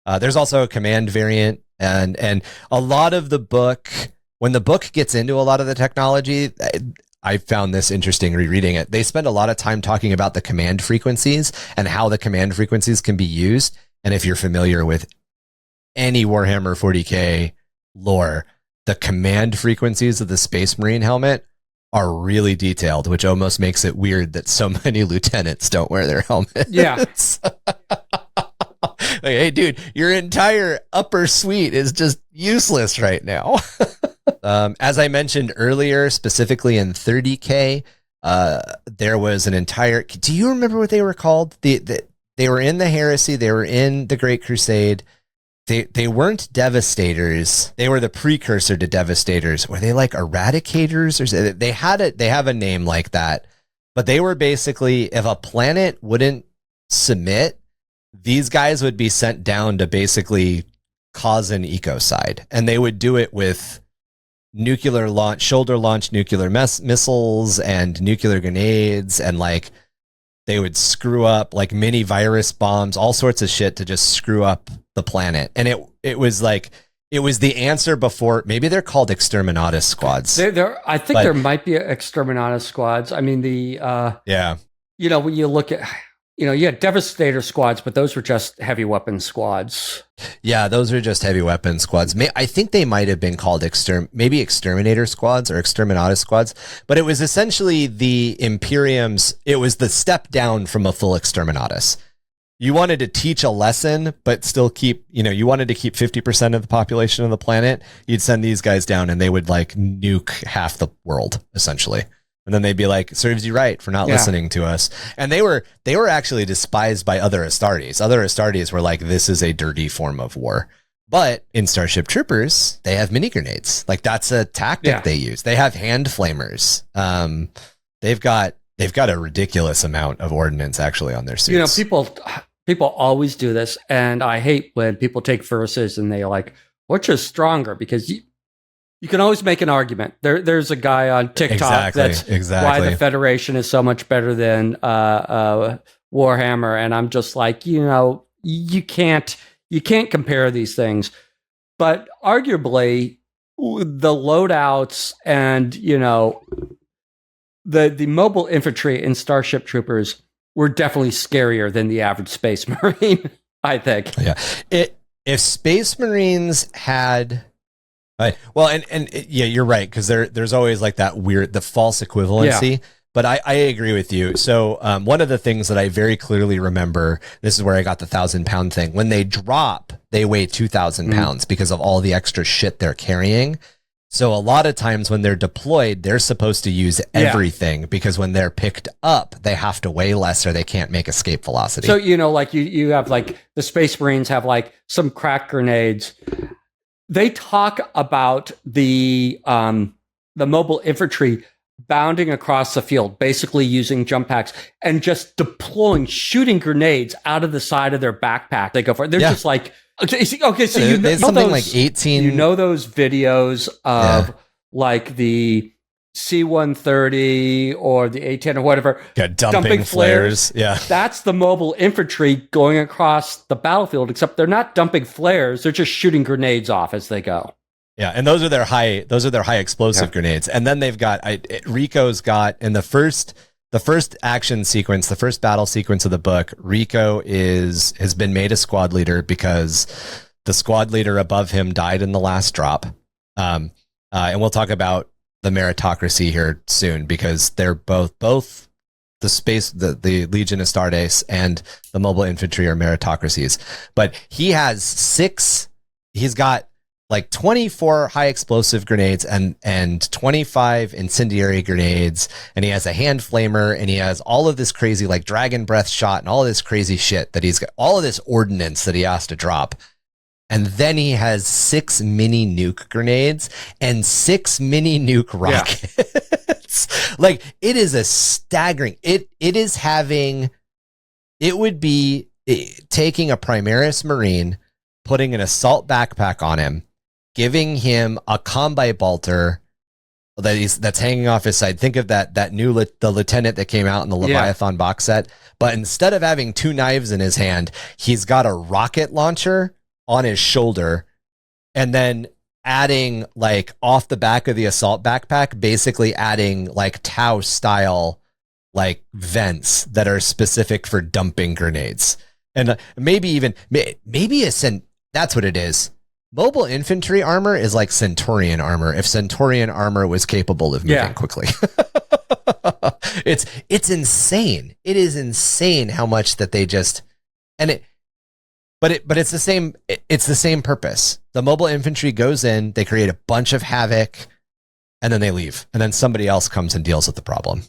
There's also a command variant, and a lot of the book, when the book gets into a lot of the technology, I found this interesting rereading it. They spend a lot of time talking about the command frequencies and how the command frequencies can be used. And if you're familiar with any Warhammer 40k lore, the command frequencies of the Space Marine helmet are really detailed, which almost makes it weird that so many lieutenants don't wear their helmets. Yeah. Like, hey, dude, your entire upper suite is just useless right now. As I mentioned earlier, specifically in 30k, there was an entire... Do you remember what they were called? They were in the Heresy. They were in the Great Crusade. They weren't Devastators. They were the precursor to Devastators. Were they like Eradicators? Or they have a name like that. But they were basically, if a planet wouldn't submit, these guys would be sent down to basically cause an ecocide. And they would do it with nuclear launch, shoulder launch nuclear missiles and nuclear grenades, and like they would screw up like mini virus bombs, all sorts of shit to just screw up the planet. And it was like, it was the answer before. Maybe they're called Exterminatus squads. I think there might be Exterminatus squads. I mean, you know, when you look at, you know, you had Devastator squads, but those were just heavy weapon squads. Yeah, those are just heavy weapon squads. I think they might have been called maybe Exterminator squads or Exterminatus squads, but it was essentially the Imperium's, it was the step down from a full Exterminatus. You wanted to teach a lesson, but still keep, you know, you wanted to keep 50% of the population of the planet. You'd send these guys down and they would like nuke half the world, essentially. And then they'd be like, serves you right for not listening to us. And they were actually despised by other Astartes. Other Astartes were like, this is a dirty form of war. But in Starship Troopers, they have mini grenades. Like that's a tactic they use. They have hand flamers. They've got a ridiculous amount of ordnance actually on their suits. You know, people always do this. And I hate when people take verses and they're like, which is stronger? Because you can always make an argument. There's a guy on TikTok that's why the Federation is so much better than Warhammer, and I'm just like, you know, you can't compare these things. But arguably, the loadouts and, you know, the mobile infantry in Starship Troopers were definitely scarier than the average Space Marine, I think. Yeah, if Space Marines had... Right. Well, and yeah, you're right, because there's always like that weird, the false equivalency. Yeah. But I agree with you. So one of the things that I very clearly remember, this is where I got the 1,000-pound thing. When they drop, they weigh 2,000 pounds because of all the extra shit they're carrying. So a lot of times when they're deployed, they're supposed to use everything because when they're picked up, they have to weigh less or they can't make escape velocity. So, you know, like you have like the Space Marines have like some crack grenades. They talk about the mobile infantry bounding across the field, basically using jump packs and just deploying, shooting grenades out of the side of their backpack. They go for it. They're just like, okay, so you know something those, like 18. You know those videos of like the C-130 or the A-10 or whatever, dumping flares. Yeah, that's the mobile infantry going across the battlefield. Except they're not dumping flares; they're just shooting grenades off as they go. Yeah, and those are their high explosive grenades. And then they've got Rico's got in the first action sequence, the first battle sequence of the book. Rico has been made a squad leader because the squad leader above him died in the last drop. And we'll talk about the meritocracy here soon because they're both the Legion Astartes and the mobile infantry are meritocracies. But he has 6. He's got like 24 high explosive grenades and 25 incendiary grenades. And he has a hand flamer, and he has all of this crazy like dragon breath shot and all of this crazy shit that he's got, all of this ordnance that he has to drop. And then he has 6 mini nuke grenades and 6 mini nuke rockets. Yeah. Like, it is a staggering, it is having, it would be taking a Primaris Marine, putting an assault backpack on him, giving him a combi bolter that's hanging off his side. Think of that new the lieutenant that came out in the Leviathan box set. But instead of having 2 knives in his hand, he's got a rocket launcher on his shoulder, and then adding like off the back of the assault backpack, basically adding like Tau style like vents that are specific for dumping grenades. And maybe that's what it is. Mobile infantry armor is like Centurion armor, if Centurion armor was capable of moving quickly. It's insane. It is insane how much that they just, but it's the same purpose. The mobile infantry goes in, they create a bunch of havoc, and then they leave. And then somebody else comes and deals with the problem.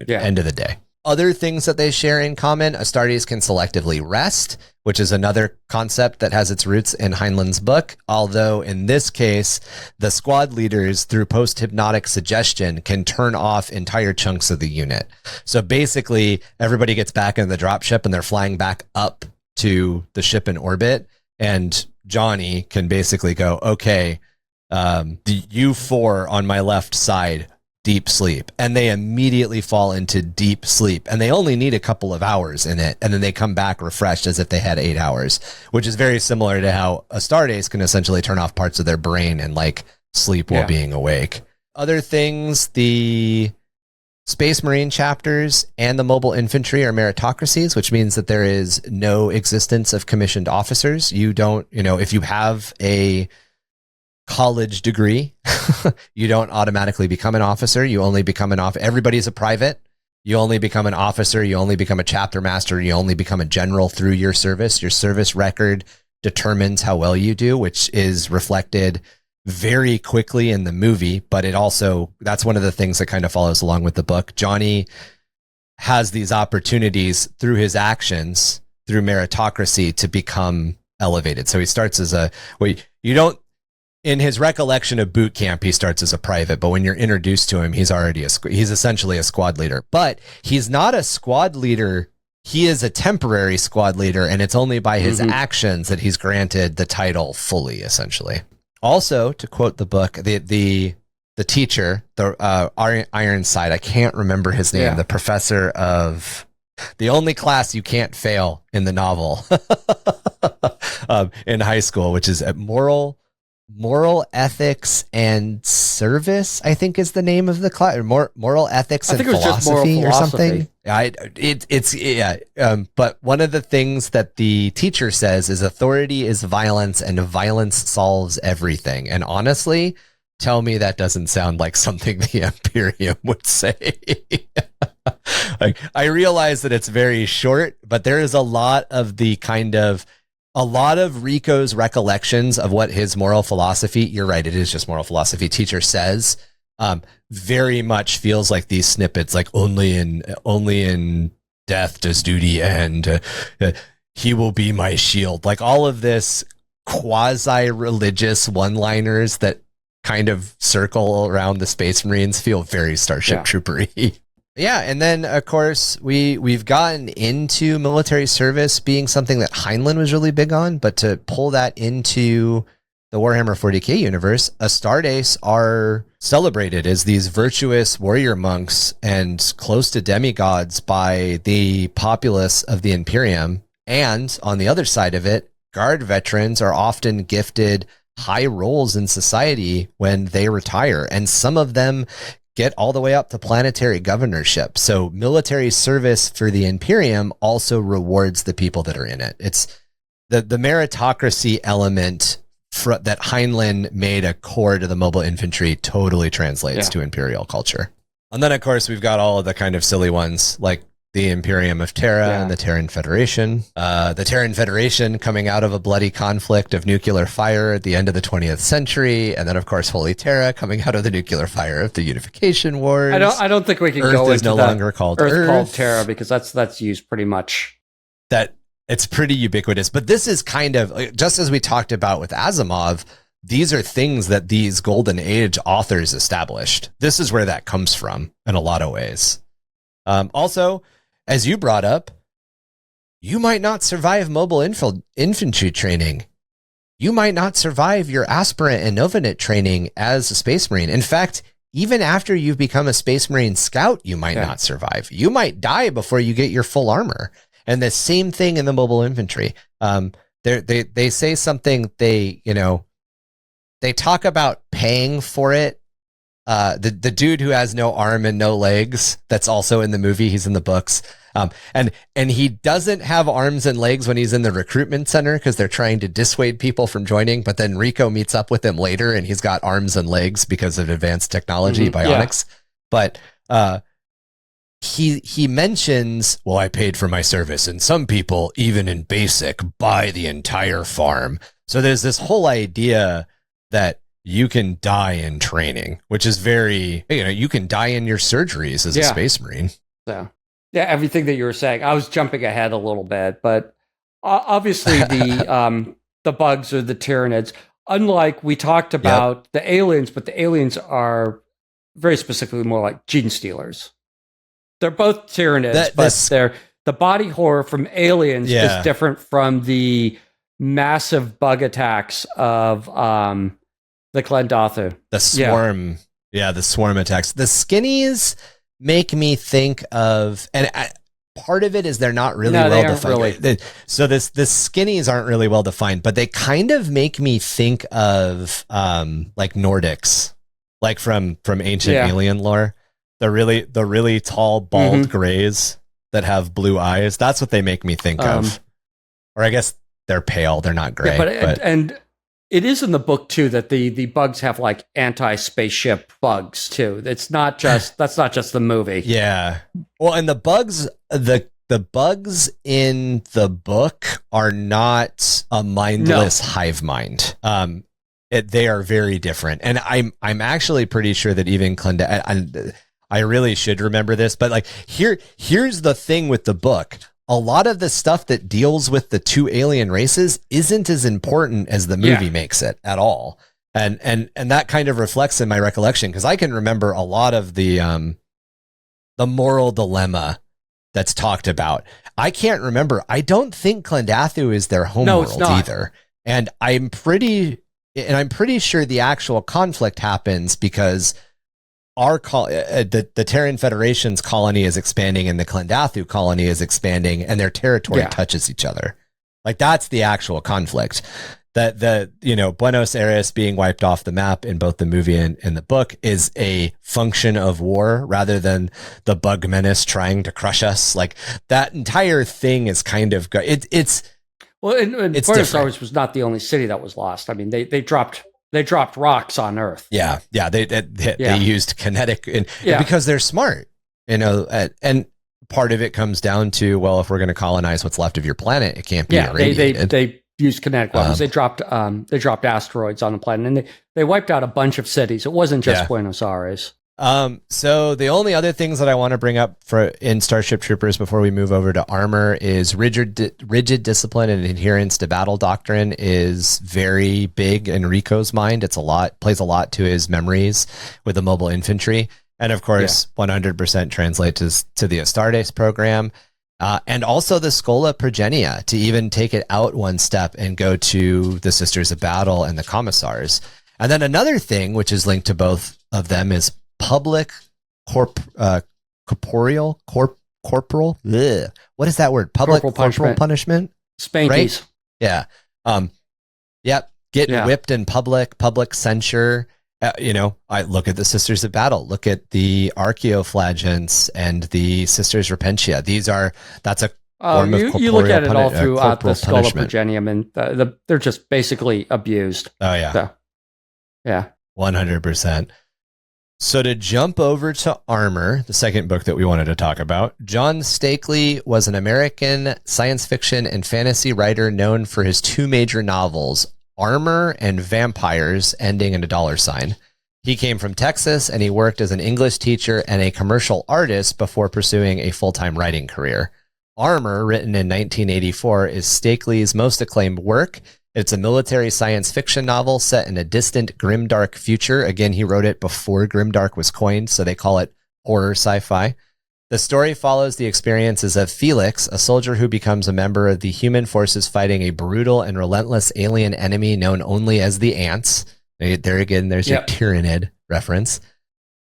End of the day. Other things that they share in common: Astartes can selectively rest, which is another concept that has its roots in Heinlein's book. Although in this case, the squad leaders, through post-hypnotic suggestion, can turn off entire chunks of the unit. So basically, everybody gets back in the dropship and they're flying back up to the ship in orbit. And Johnny can basically go, okay, the U4 on my left side, deep sleep, and they immediately fall into deep sleep, and they only need a couple of hours in it, and then they come back refreshed as if they had 8 hours, which is very similar to how Astartes can essentially turn off parts of their brain and like sleep while being awake. Other things: the Space Marine chapters and the mobile infantry are meritocracies, which means that there is no existence of commissioned officers. You don't, if you have a college degree, you don't automatically become an officer. You only become an officer. Everybody's a private. You only become an officer. You only become a chapter master. You only become a general through your service. Your service record determines how well you do, which is reflected very quickly in the movie. But it also, that's one of the things that kind of follows along with the book. Johnny has these opportunities through his actions, through meritocracy, to become elevated. So he starts as in his recollection of boot camp, he starts as a private, but when you're introduced to him, he's essentially a squad leader. But he's not a squad leader. He is a temporary squad leader, and it's only by his actions that he's granted the title fully, essentially. Also, to quote the book, the teacher, the Ironside, I can't remember his name, the professor of the only class you can't fail in the novel in high school, which is moral ethics and service, I think is the name of the class. Moral ethics and philosophy or something. But one of the things that the teacher says is authority is violence, and violence solves everything. And honestly, tell me that doesn't sound like something the Imperium would say. Like, I realize that it's very short, but there is a lot of Rico's recollections of what his moral philosophy, you're right, it is just moral philosophy, teacher says, very much feels like these snippets, like only in death does duty end, he will be my shield. Like all of this quasi-religious one-liners that kind of circle around the Space Marines feel very Starship Trooper-y. Yeah, and then of course we've gotten into military service being something that Heinlein was really big on, but to pull that into the Warhammer 40k universe, Astartes are celebrated as these virtuous warrior monks and close to demigods by the populace of the Imperium. And on the other side of it, Guard veterans are often gifted high roles in society when they retire, and some of them get all the way up to planetary governorship. So military service for the Imperium also rewards the people that are in it. It's the meritocracy element that Heinlein made a core to the mobile infantry totally translates to Imperial culture. And then, of course, we've got all of the kind of silly ones, like the Imperium of Terra and the Terran Federation. The Terran Federation coming out of a bloody conflict of nuclear fire at the end of the 20th century, and then of course Holy Terra coming out of the nuclear fire of the Unification Wars. I don't think we can Earth go is into no longer called Earth. Called Terra, because that's used pretty much. That it's pretty ubiquitous, but this is kind of just as we talked about with Asimov. These are things that these Golden Age authors established. This is where that comes from in a lot of ways. Also, as you brought up, you might not survive mobile infantry training. You might not survive your aspirant and novinet training as a Space Marine. In fact, even after you've become a Space Marine scout, you might not survive. You might die before you get your full armor. And the same thing in the mobile infantry. They say something, they talk about paying for it. The dude who has no arm and no legs, that's also in the movie, he's in the books. And he doesn't have arms and legs when he's in the recruitment center because they're trying to dissuade people from joining. But then Rico meets up with him later and he's got arms and legs because of advanced technology, bionics. Yeah. But he mentions, well, I paid for my service, and some people, even in basic, buy the entire farm. So there's this whole idea that you can die in training, which is very, you can die in your surgeries as a Space Marine. So, yeah, everything that you were saying, I was jumping ahead a little bit, but obviously the bugs or the Tyranids, unlike we talked about the aliens, but the aliens are very specifically more like gene stealers. They're both Tyranids, but the body horror from aliens is different from the massive bug attacks of the Klendathu. The swarm. Yeah, the swarm attacks. The skinnies make me think of, and part of it is they're not really well defined. So the skinnies aren't really well defined, but they kind of make me think of like Nordics, like from ancient alien lore. The really tall, bald grays that have blue eyes. That's what they make me think of. Or I guess they're pale. They're not gray. Yeah, and it is in the book too that the bugs have like anti-spaceship bugs too. That's not just the movie. Yeah. Well, and the bugs in the book are not a mindless hive mind. They are very different. And I'm actually pretty sure that even I really should remember this, but like here's the thing with the book. A lot of the stuff that deals with the two alien races isn't as important as the movie makes it at all. And that kind of reflects in my recollection, because I can remember a lot of the moral dilemma that's talked about. I can't remember. I don't think Klendathu is their home world either. And I'm pretty sure the actual conflict happens because the Terran Federation's colony is expanding and the Klendathu colony is expanding, and their territory touches each other. Like that's the actual conflict. That Buenos Aires being wiped off the map in both the movie and the book is a function of war rather than the bug menace trying to crush us. Like that entire thing is kind of it's Buenos Aires was not the only city that was lost. I mean, they dropped rocks on Earth. Yeah. They used kinetic and because they're smart, and part of it comes down to, well, if we're going to colonize what's left of your planet, it can't be irradiated. They used kinetic weapons. They dropped asteroids on the planet, and they wiped out a bunch of cities. It wasn't just Buenos Aires. So the only other things that I want to bring up in Starship Troopers before we move over to armor is rigid discipline and adherence to battle doctrine is very big in Rico's mind. Plays a lot to his memories with the mobile infantry. And of course, 100% translates to the Astartes program. And also the Schola Progenia, to even take it out one step and go to the Sisters of Battle and the Commissars. And then another thing, which is linked to both of them, is public corporal. What is that word? Public corporal punishment. Spankies. Right? Yeah. Get whipped in public censure. I look at the Sisters of Battle, look at the Archaeoflagents and the Sisters Repentia. That's a form of corporeal you look at it all throughout the Schola Progenium, and they're just basically abused. Oh yeah. So, yeah. 100%. So to jump over to Armor, the second book that we wanted to talk about, John Steakley was an American science fiction and fantasy writer known for his two major novels, Armor and Vampires, ending in $. He came from Texas, and he worked as an English teacher and a commercial artist before pursuing a full-time writing career. Armor, written in 1984, is Steakley's most acclaimed work. It's a military science fiction novel set in a distant grimdark future. Again, he wrote it before grimdark was coined, so they call it horror sci-fi. The story follows the experiences of Felix, a soldier who becomes a member of the human forces fighting a brutal and relentless alien enemy known only as the Ants. There again, there's your Tyranid reference.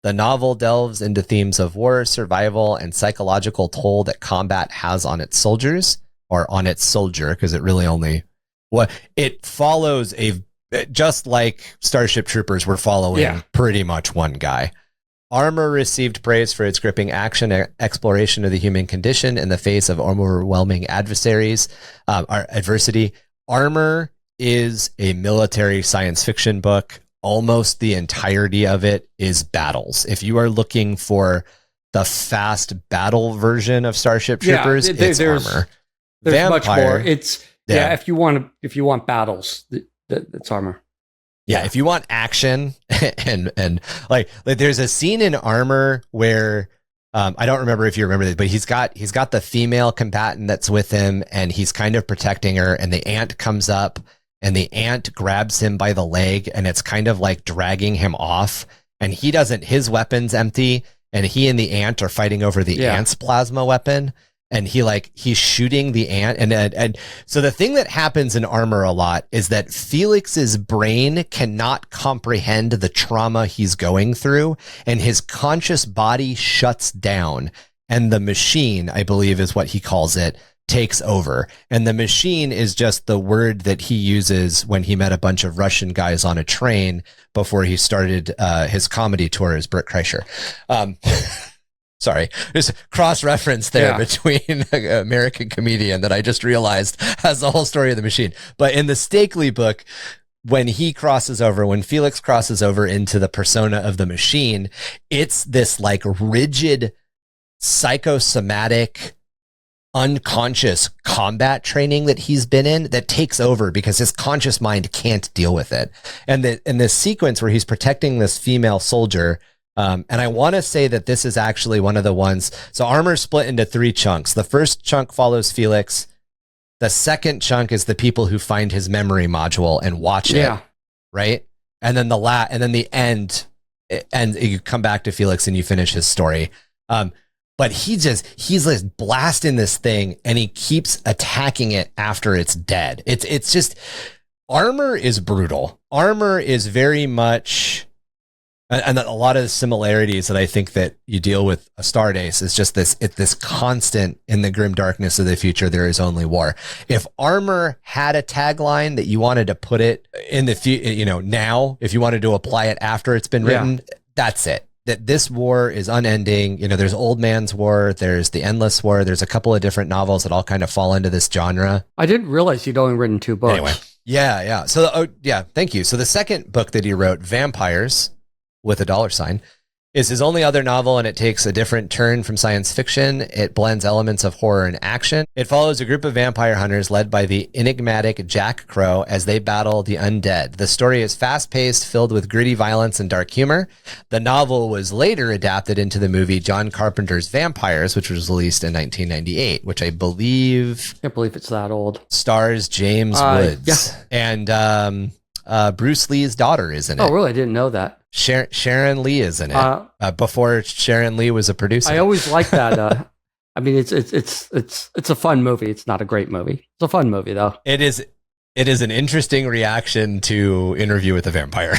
The novel delves into themes of war, survival, and psychological toll that combat has on its soldiers, or on its soldier, because it really only... Well, it follows just like Starship Troopers were following pretty much one guy. Armor received praise for its gripping action and exploration of the human condition in the face of overwhelming adversaries, or adversity. Armor is a military science fiction book. Almost the entirety of it is battles. If you are looking for the fast battle version of Starship Troopers, it's Armor. There's much more. If you want battles, it's Armor. Yeah, if you want action and like there's a scene in Armor where I don't remember if you remember this, but he's got the female combatant that's with him, and he's kind of protecting her, and the ant comes up, and the ant grabs him by the leg, and it's kind of like dragging him off, and his weapon's empty, and he and the ant are fighting over the ant's plasma weapon. And he's shooting the ant. And so the thing that happens in Armor a lot is that Felix's brain cannot comprehend the trauma he's going through, and his conscious body shuts down. And the machine, I believe is what he calls it, takes over. And the machine is just the word that he uses when he met a bunch of Russian guys on a train before he started his comedy tour as Bert Kreischer. Sorry, there's a cross-reference there between an American comedian that I just realized has the whole story of the machine. But in the Steakley book, when Felix crosses over into the persona of the machine, it's this like rigid, psychosomatic, unconscious combat training that he's been in that takes over because his conscious mind can't deal with it. And in this sequence where he's protecting this female soldier, and I want to say that this is actually one of the ones. So Armor split into 3 chunks. The first chunk follows Felix. The second chunk is the people who find his memory module and watch it. Right. And then the end, and you come back to Felix and you finish his story. But he's like blasting this thing, and he keeps attacking it after it's dead. It's just, Armor is brutal. Armor is very much, and a lot of the similarities that I think that you deal with a Stardust is just this constant in the grim darkness of the future, there is only war. If Armor had a tagline that you wanted to put it in the now, if you wanted to apply it after it's been written, that's it. That this war is unending. There's Old Man's War, there's the Endless War, there's a couple of different novels that all kind of fall into this genre. I didn't realize you'd only written 2 books. Anyway, yeah. So, thank you. So the second book that he wrote, Vampires, with $, is his only other novel, and it takes a different turn from science fiction. It blends elements of horror and action. It follows a group of vampire hunters led by the enigmatic Jack Crow as they battle the undead. The story is fast-paced, filled with gritty violence and dark humor. The novel was later adapted into the movie John Carpenter's Vampires, which was released in 1998, which I believe... I can't believe it's that old. Stars James Woods. And Bruce Lee's daughter is in it. Oh, really? I didn't know that. Sharon Lee is in it. Before Sharon Lee was a producer. I always like that. I mean, it's a fun movie. It's not a great movie. It's a fun movie, though. It is an interesting reaction to Interview with the Vampire.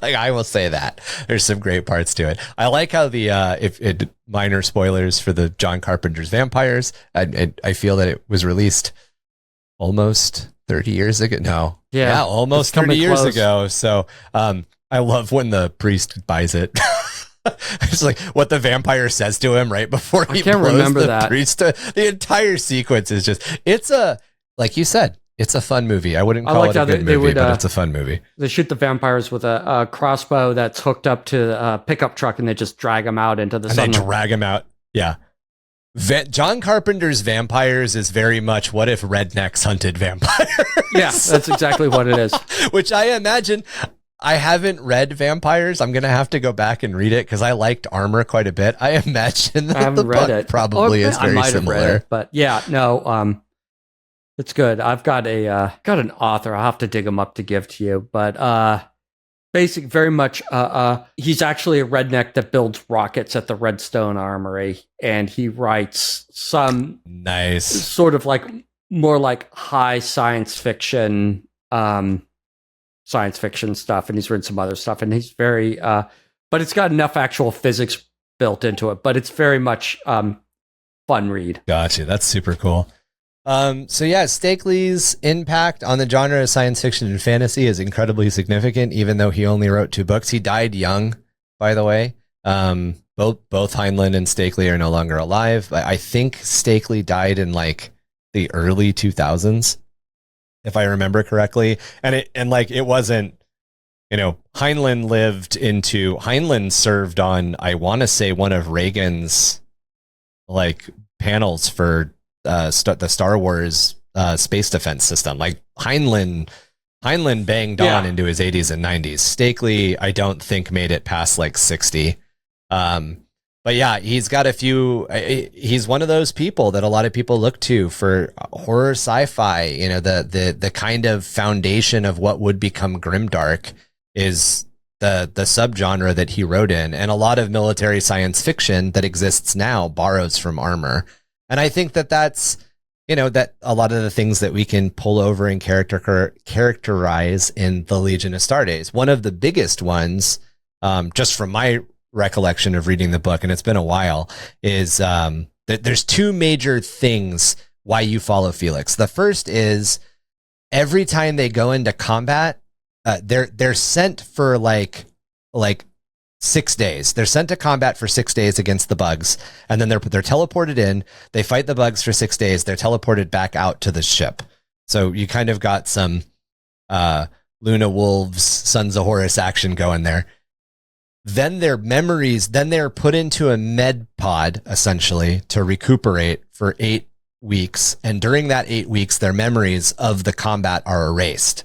Like, I will say that there's some great parts to it. I like how the minor spoilers for the John Carpenter's Vampires. I feel that it was released almost 30 years ago. No, almost 30 years ago. So, I love when the priest buys it. It's like what the vampire says to him right before he blows the priest. The entire sequence is just, like you said, It's a fun movie. I wouldn't I call liked it a how good they movie, would, but it's a fun movie. They shoot the vampires with a crossbow that's hooked up to a pickup truck, and they just drag them out into the sun. And they drag them out. Yeah. John Carpenter's vampires is very much what if rednecks hunted vampires. Yeah, that's exactly what it is. Which I imagine. I haven't read Vampires. I'm going to have to go back and read it because I liked Armor quite a bit. I imagine that the book probably is very similar. Have read it, but yeah, no, it's good. I've got an author. I'll have to dig him up to give to you, but very much he's actually a redneck that builds rockets at the Redstone Armory, and he writes some nice sort of like more like high science fiction stuff, and he's written some other stuff, and he's very but it's got enough actual physics built into it, but it's very much fun read. Gotcha. That's super cool. So yeah, Steakley's impact on the genre of science fiction and fantasy is incredibly significant, even though he only wrote 2 books. He died young, by the way. Both Heinlein and Steakley are no longer alive. I think Steakley died in like the early 2000s, if I remember correctly. And it wasn't, Heinlein served on, I want to say, one of Reagan's like panels for the Star Wars space defense system. Like Heinlein banged on into his 80s and 90s. Steakley, I don't think made it past like 60. But yeah, he's got a few. He's one of those people that a lot of people look to for horror sci-fi. The kind of foundation of what would become grimdark is the subgenre that he wrote in, and a lot of military science fiction that exists now borrows from Armor. And I think that's that a lot of the things that we can pull over and characterize in the Legion of Stardays. One of the biggest ones, just from my recollection of reading the book, and it's been a while, is that there's 2 major things why you follow Felix. The first is every time they go into combat, they're sent for like 6 days. They're sent to combat for 6 days against the bugs, and then they're teleported in. They fight the bugs for 6 days. They're teleported back out to the ship. So you kind of got some Luna Wolves, Sons of Horus action going there. Then their memories, they're put into a med pod, essentially, to recuperate for 8 weeks. And during that 8 weeks, their memories of the combat are erased.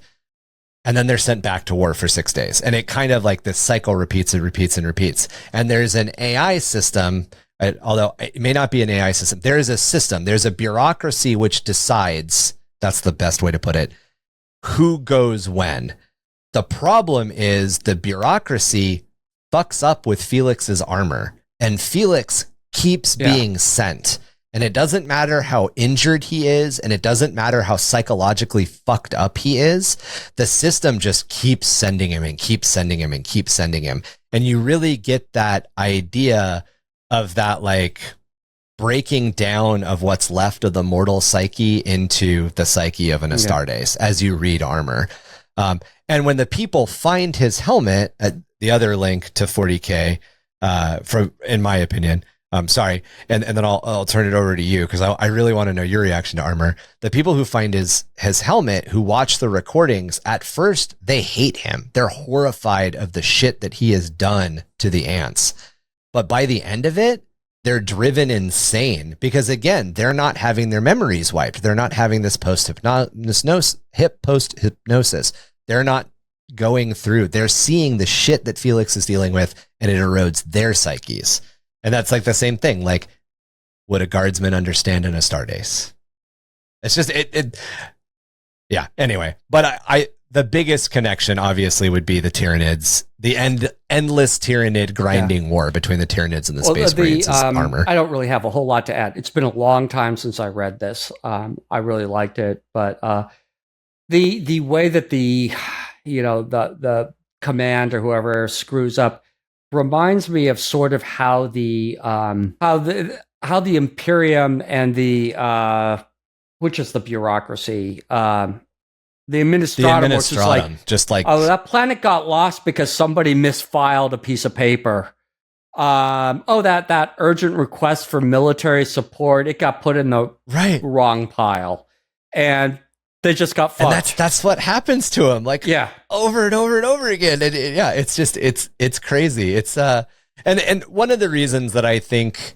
And then they're sent back to war for 6 days. And it kind of like this cycle repeats and repeats and repeats. And there's an AI system, although it may not be an AI system. There is a system. There's a bureaucracy which decides, that's the best way to put it, who goes when. The problem is the bureaucracy fucks up with Felix's armor, and Felix keeps being sent. And it doesn't matter how injured he is, and it doesn't matter how psychologically fucked up he is. The system just keeps sending him and keeps sending him and keeps sending him. And you really get that idea of that like breaking down of what's left of the mortal psyche into the psyche of an Astartes as you read Armor. And when the people find his helmet, the other link to 40k, in my opinion, sorry, and then I'll turn it over to you because I really want to know your reaction to Armor. The people who find his helmet, who watch the recordings, at first they hate him. They're horrified of the shit that he has done to the ants. But by the end of it, they're driven insane because, again, they're not having their memories wiped. They're not having this post-hypnosis. They're not going through. They're seeing the shit that Felix is dealing with, and it erodes their psyches. And that's like the same thing. Like, would a guardsman understand an Astartes? It's just, yeah, anyway. But the biggest connection, obviously, would be the Tyranids, the endless Tyranid grinding war between the Tyranids and the Space Marines' Armor. I don't really have a whole lot to add. It's been a long time since I read this. I really liked it, but the way that the command or whoever screws up reminds me of sort of how the Imperium and the which is the bureaucracy, the Administratum, which is like, oh, that planet got lost because somebody misfiled a piece of paper. That urgent request for military support, it got put in the wrong pile. And They just got fucked. And that's what happens to them, like over and over and over again. And it's just it's crazy. It's and one of the reasons that I think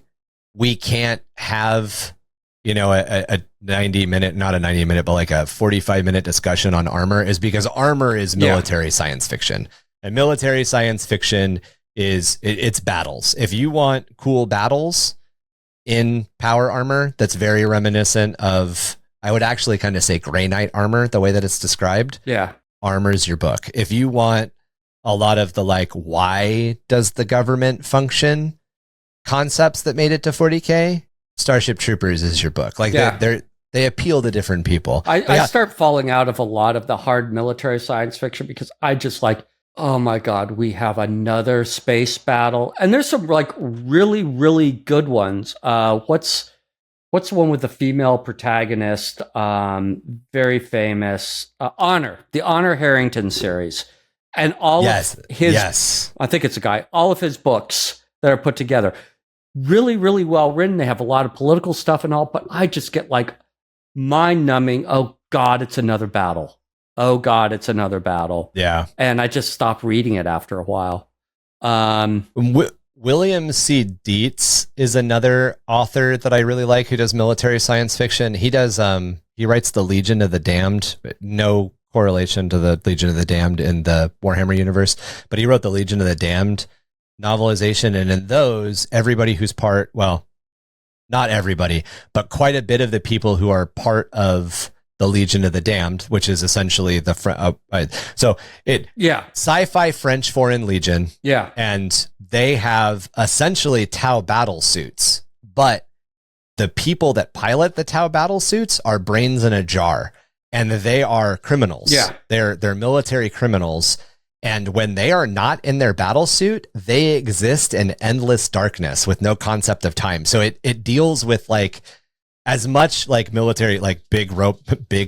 we can't have, you know, a 90-minute, not a 90-minute, but like a 45-minute discussion on armor is because armor is military science fiction. And military science fiction is it's battles. If you want cool battles in power armor, that's very reminiscent of, I would actually kind of say, Grey Knight armor, the way that it's described. Yeah. Armor's your book. If you want a lot of the, like, why does the government function concepts that made it to 40K, Starship Troopers is your book. Like, they appeal to different people. I start falling out of a lot of the hard military science fiction because I just like, oh my God, we have another space battle. And there's some like really, really good ones. What's the one with the female protagonist? Very famous. Honor, the Honor Harrington series. And all of his, I think it's a guy, all of his books that are put together. Really, really well written. They have a lot of political stuff and all, but I just get like mind numbing. Oh God, it's another battle. Oh God, it's another battle. Yeah. And I just stopped reading it after a while. William C. Dietz is another author that I really like who does military science fiction. He does, he writes the Legion of the Damned, no correlation to the Legion of the Damned in the Warhammer universe, but he wrote the Legion of the Damned novelization. And in those, everybody who's well, not everybody, but quite a bit of the people who are part of the Legion of the Damned, which is essentially the sci-fi French Foreign Legion. Yeah. And they have essentially Tau battle suits, but the people that pilot the Tau battle suits are brains in a jar, and they are criminals. Yeah. They're military criminals. And when they are not in their battle suit, they exist in endless darkness with no concept of time. So it deals with like as much like military, like big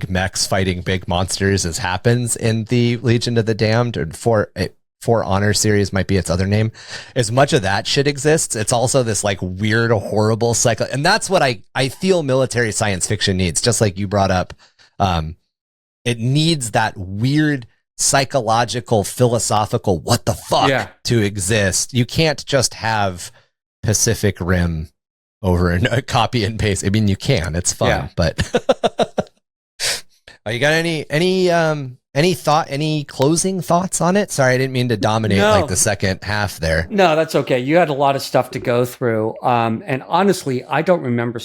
mechs fighting big monsters as happens in the Legion of the Damned, or For Honor series might be its other name. As much of that shit exists, it's also this like weird, horrible cycle. And that's what I feel military science fiction needs, just like you brought up. It needs that weird psychological, philosophical, what the fuck to exist. You can't just have Pacific Rim over and copy and paste. I mean, you can, it's fun, but you got any closing thoughts on it? Sorry, I didn't mean to dominate like the second half there. No, that's okay. You had a lot of stuff to go through. And honestly, I don't remember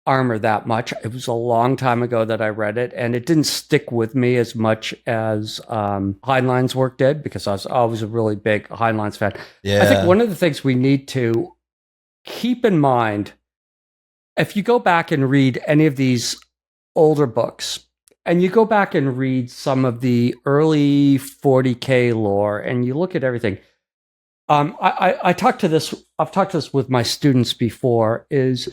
Armor that much. It was a long time ago that I read it, and it didn't stick with me as much as Heinlein's work did, because I was always a really big Heinlein's fan. Yeah. I think one of the things we need to keep in mind, if you go back and read any of these older books, and you go back and read some of the early 40K lore, and you look at everything, I've talked to this with my students before, is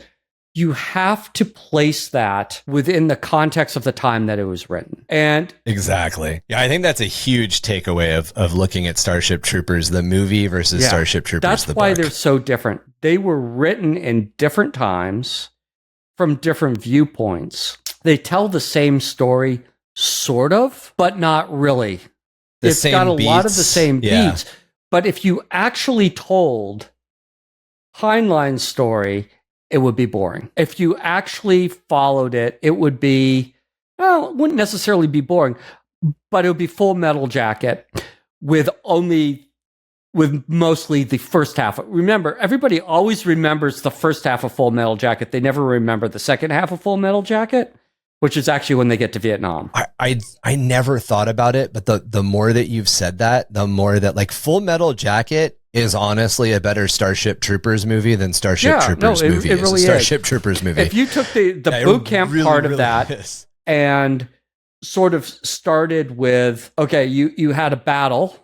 you have to place that within the context of the time that it was written. And exactly. Yeah, I think that's a huge takeaway of looking at Starship Troopers, the movie versus Starship Troopers, that's the why book. They're so different. They were written in different times from different viewpoints. They tell the same story, sort of, but not really. It's got a lot of the same beats. But if you actually told Heinlein's story, it would be boring. If you actually followed it, it would be, well, it wouldn't necessarily be boring, but it would be Full Metal Jacket with mostly the first half. Remember, everybody always remembers the first half of Full Metal Jacket. They never remember the second half of Full Metal Jacket, which is actually when they get to Vietnam. I never thought about it, but the more that you've said that, the more that like Full Metal Jacket is honestly a better Starship Troopers movie than Starship Troopers movie. It really Starship Troopers movie. If you took the boot camp part of that and sort of started with, okay, you had a battle,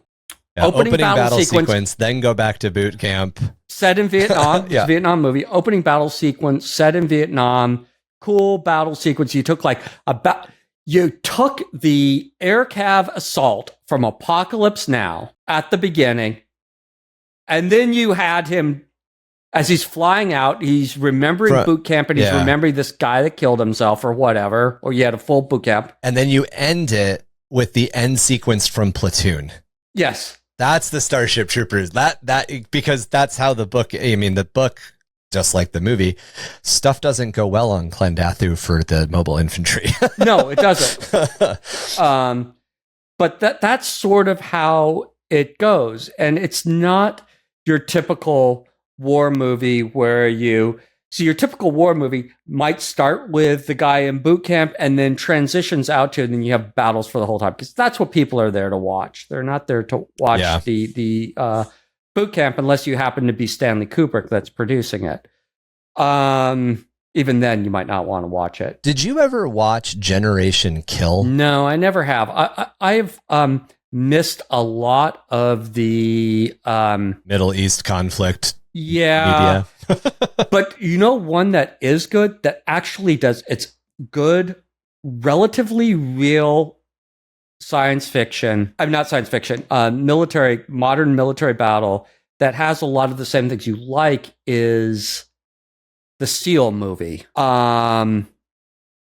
opening battle sequence, then go back to boot camp. Set in Vietnam, Vietnam movie, opening battle sequence, set in Vietnam, cool battle sequence. You took the air cav assault from Apocalypse Now at the beginning, and then you had him as he's flying out, he's remembering boot camp, and he's remembering this guy that killed himself or whatever, or you had a full boot camp. And then you end it with the end sequence from Platoon. Yes. That's the Starship Troopers. Because that's how the book, the book, just like the movie, stuff doesn't go well on Clendathu for the mobile infantry. No, it doesn't. But that's sort of how it goes. And it's not your typical war movie where your typical war movie might start with the guy in boot camp and then transitions out to, and then you have battles for the whole time, because that's what people are there to watch. They're not there to watch the boot camp unless you happen to be Stanley Kubrick that's producing it. Even then, you might not want to watch it. Did you ever watch Generation Kill? No, I never have. I've missed a lot of the Middle East conflict. Yeah. But one that is good, that actually it's good, relatively real science fiction. Not science fiction, modern military battle that has a lot of the same things you like is the SEAL movie.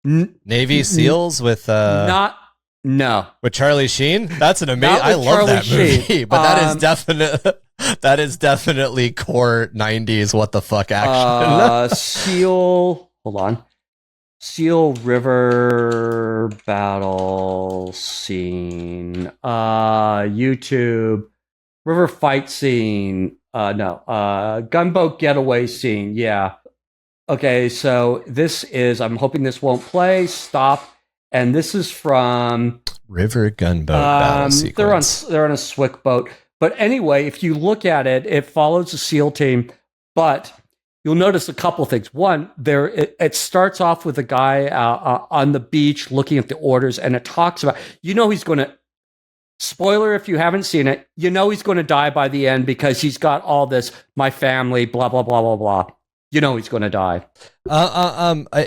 Navy SEALs with no. With Charlie Sheen? That's an amazing. I love Charlie that movie, Sheen. but that is definitely core 90s what the fuck action. SEAL, hold on. SEAL River battle scene. YouTube river fight scene. Gunboat getaway scene. Yeah. Okay, so this is, I'm hoping this won't play. Stop. And this is from River Gunboat battle sequence. They're on a Swick boat. But anyway, if you look at it, it follows the SEAL team, but you'll notice a couple things. One, it starts off with a guy on the beach looking at the orders, and it talks about, he's going to, spoiler if you haven't seen it, he's going to die by the end because he's got all this, my family, blah, blah, blah, blah, blah. He's going to die.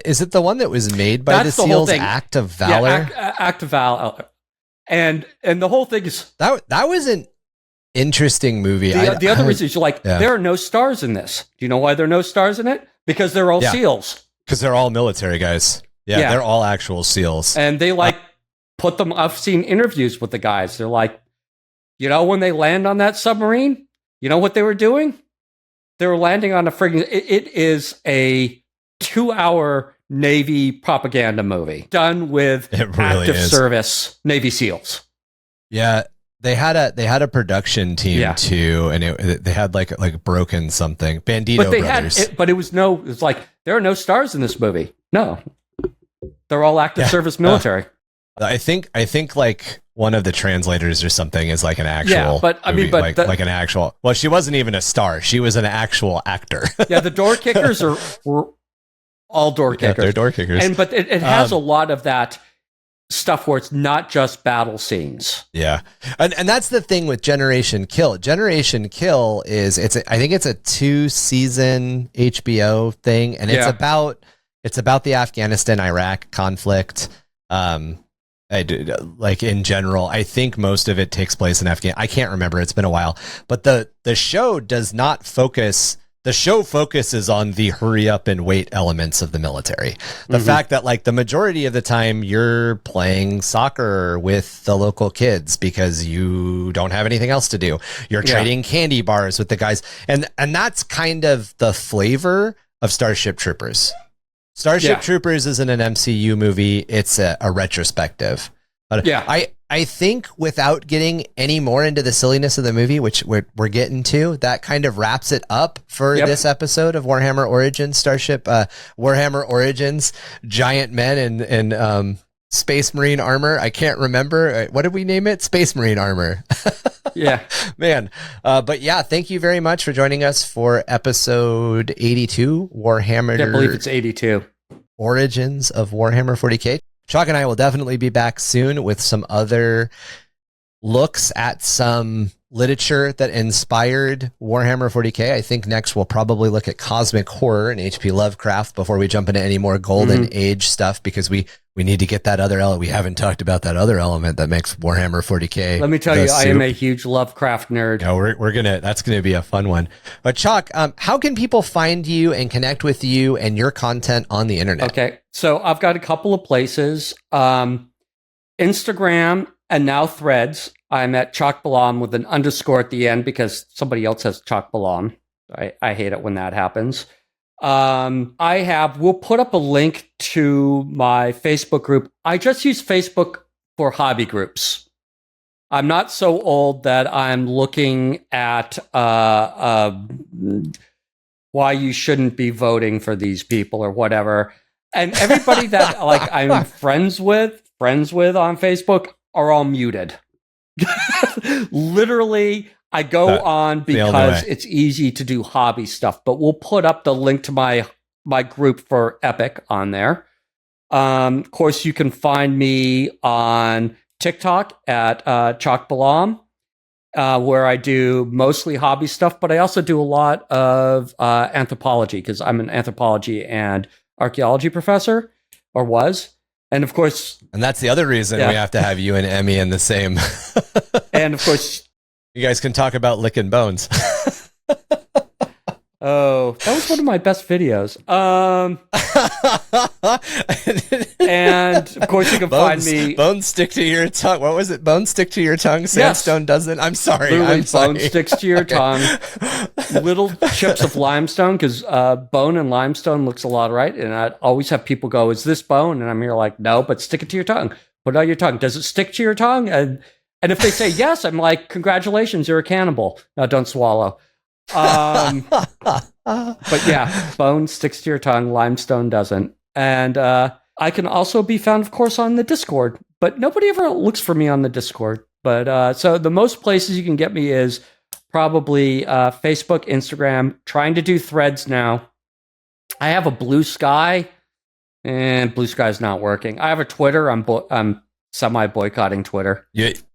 Is it the one that was made by the SEALs Act of Valor? Yeah, Act of Valor. And the whole thing is... That was an interesting movie. The other reason is there are no stars in this. Do you know why there are no stars in it? Because they're all SEAls. Because they're all military guys. Yeah, they're all actual SEAls. And they put them... I've seen interviews with the guys. They're like, when they land on that submarine, you know what they were doing? They were landing on a friggin'... It is a 2-hour Navy propaganda movie done with active service Navy SEALs. Yeah, they had a production team too, and they had like broken something. Bandito Brothers. But it was there are no stars in this movie. No, they're all active service military. I think like one of the translators or something is like an actual. Like an actual. Well, she wasn't even a star. She was an actual actor. Yeah, the door kickers were all door kickers. They're door kickers. But it has a lot of that stuff where it's not just battle scenes. Yeah, and that's the thing with Generation Kill. Generation Kill is I think it's a 2-season HBO thing, and it's about the Afghanistan-Iraq conflict. In general, I think most of it takes place in Afghanistan. I can't remember. It's been a while, but the show does not focus. The show focuses on the hurry up and wait elements of the military. The fact that the majority of the time you're playing soccer with the local kids because you don't have anything else to do. You're trading candy bars with the guys. And that's kind of the flavor of Starship Troopers. Starship Troopers isn't an MCU movie. It's a retrospective. But I think without getting any more into the silliness of the movie, which we're getting to, that kind of wraps it up for this episode of Warhammer Origins, Warhammer Origins, giant men in Space Marine armor. I can't remember. What did we name it? Space Marine armor. Yeah. Man. But thank you very much for joining us for episode 82, Warhammer. I can't believe it's 82. Origins of Warhammer 40k. Chac and I will definitely be back soon with some other looks at some literature that inspired Warhammer 40k. I think next we'll probably look at cosmic horror and H.P. Lovecraft before we jump into any more golden age stuff, because we We need to get that other element. We haven't talked about that other element that makes Warhammer 40k. Let me tell you, I am a huge Lovecraft nerd. Yeah, that's gonna be a fun one. But Chac, how can people find you and connect with you and your content on the internet? Okay, so I've got a couple of places. Instagram and now Threads. I'm at Chac Balam with an underscore at the end because somebody else has Chac Balam. I hate it when that happens. We'll put up a link to my Facebook group. I just use Facebook for hobby groups. I'm not so old that I'm looking at why you shouldn't be voting for these people or whatever. And everybody that like I'm friends with on Facebook are all muted. Literally, I go on because it's easy to do hobby stuff, but we'll put up the link to my group for Epic on there. Of course, you can find me on TikTok at Chac Balam, where I do mostly hobby stuff, but I also do a lot of anthropology because I'm an anthropology and archaeology professor, or was. And of course... And that's the other reason we have to have you and Emmy in the same... And of course... You guys can talk about licking bones. Oh, that was one of my best videos. And of course you can find me. Bones stick to your tongue. What was it? Bones stick to your tongue. Sandstone doesn't. I'm sorry. Literally, bone sticks to your tongue. Little chips of limestone, because bone and limestone looks a lot right. And I always have people go, "Is this bone?" And I'm here like, "No, but stick it to your tongue. Put it on your tongue. Does it stick to your tongue?" And if they say yes, I'm like, "Congratulations, you're a cannibal." No, don't swallow. But yeah, bone sticks to your tongue, limestone doesn't. And I can also be found, of course, on the Discord, but nobody ever looks for me on the Discord. But so the most places you can get me is probably Facebook, Instagram, trying to do Threads now. I have a Blue Sky, and Blue Sky's not working. I have a Twitter. I'm semi-boycotting Twitter.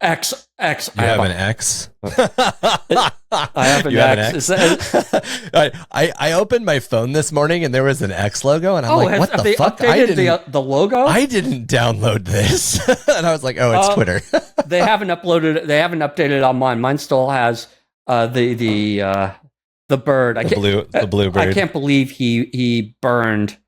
X. You have an X? I have an X. I opened my phone this morning and there was an X logo, and I'm like, what the fuck? The logo? I didn't download this. And I was like, oh, it's Twitter. They haven't updated it on mine. Mine still has the bird. The blue bird. I can't believe he burned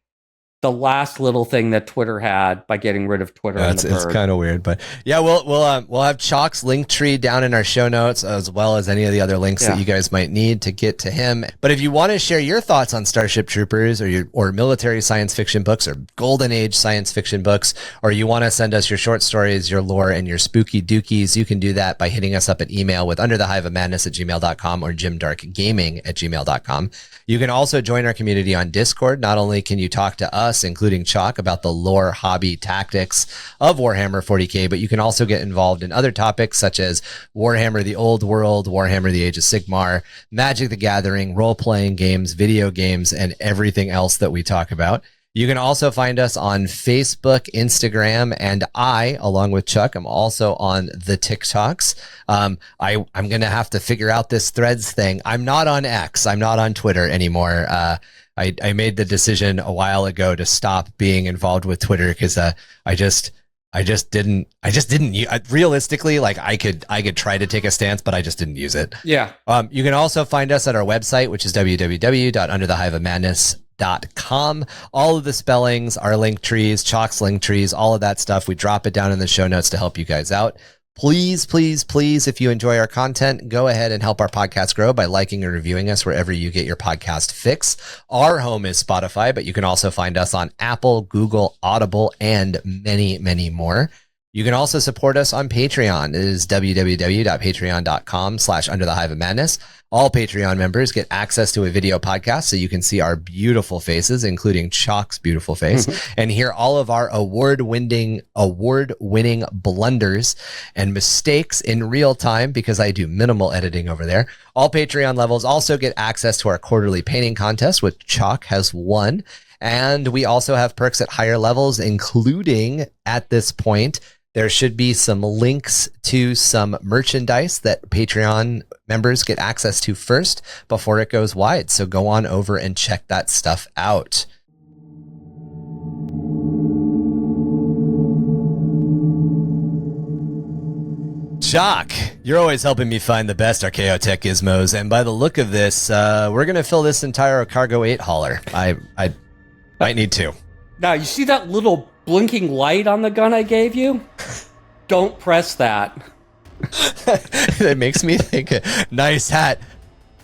the last little thing that Twitter had by getting rid of Twitter. It's kind of weird, but yeah, we'll have Chac's link tree down in our show notes, as well as any of the other links that you guys might need to get to him. But if you want to share your thoughts on Starship Troopers or military science fiction books or golden age science fiction books, or you want to send us your short stories, your lore, and your spooky dookies, you can do that by hitting us up at email with underthehiveofmadness@gmail.com or jimdarkgaming@gmail.com. You can also join our community on Discord. Not only can you talk to us, including Chac, about the lore, hobby, tactics of Warhammer 40k, but you can also get involved in other topics such as Warhammer the Old World, Warhammer the Age of Sigmar, Magic the Gathering, role-playing games, video games, and everything else that we talk about. You can also find us on Facebook, Instagram, and I, along with Chuck, I'm also on the TikToks. I'm going to have to figure out this Threads thing. I'm not on X. I'm not on Twitter anymore. I made the decision a while ago to stop being involved with Twitter because I just didn't realistically, like I could try to take a stance, but I just didn't use it. Yeah. You can also find us at our website, which is www.underthehiveofmadness.com. All of the spellings, our link trees, Chac's link trees, all of that stuff. We drop it down in the show notes to help you guys out. Please, please, please, if you enjoy our content, go ahead and help our podcast grow by liking and reviewing us wherever you get your podcast fix. Our home is Spotify, but you can also find us on Apple, Google, Audible, and many, many more. You can also support us on Patreon. It is www.patreon.com/underthehiveofmadness. All Patreon members get access to a video podcast so you can see our beautiful faces, including Chac's beautiful face, and hear all of our award-winning blunders and mistakes in real time because I do minimal editing over there. All Patreon levels also get access to our quarterly painting contest, which Chac has won. And we also have perks at higher levels, including at this point, there should be some links to some merchandise that Patreon members get access to first before it goes wide. So go on over and check that stuff out. Chac, you're always helping me find the best Archaeotech gizmos, and by the look of this, we're gonna fill this entire Cargo 8 hauler. I might need to. Now, you see that little blinking light on the gun I gave you? Don't press that. That makes me think, nice hat.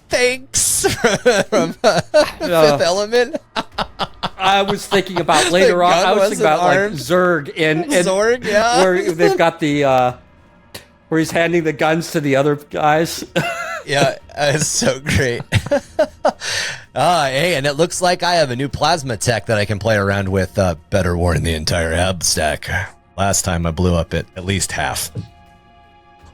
Thanks from Fifth Element. I was thinking about later on. I was thinking about like Zurg in Zorg, yeah, where they've got the where he's handing the guns to the other guys. Yeah, it's so great. Hey, and it looks like I have a new plasma tech that I can play around with. Better warn the entire ab stack. Last time I blew up at least half.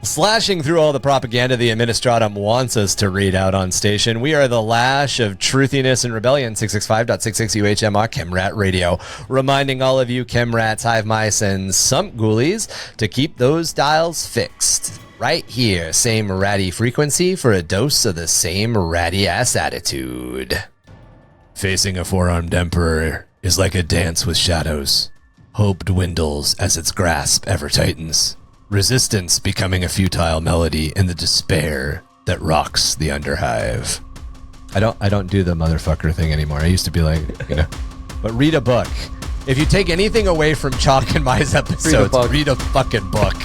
Slashing through all the propaganda the Administratum wants us to read out on station, we are the lash of truthiness and rebellion, 665.66 UHMR Chemrat Radio, reminding all of you Chemrats, hive mice, and sump ghoulies to keep those dials fixed. Right here, same ratty frequency for a dose of the same ratty-ass attitude. Facing a four-armed emperor is like a dance with shadows. Hope dwindles as its grasp ever tightens. Resistance becoming a futile melody in the despair that rocks the underhive. I don't do the motherfucker thing anymore. I used to be like, but read a book. If you take anything away from Chac and my episodes, read a fucking book.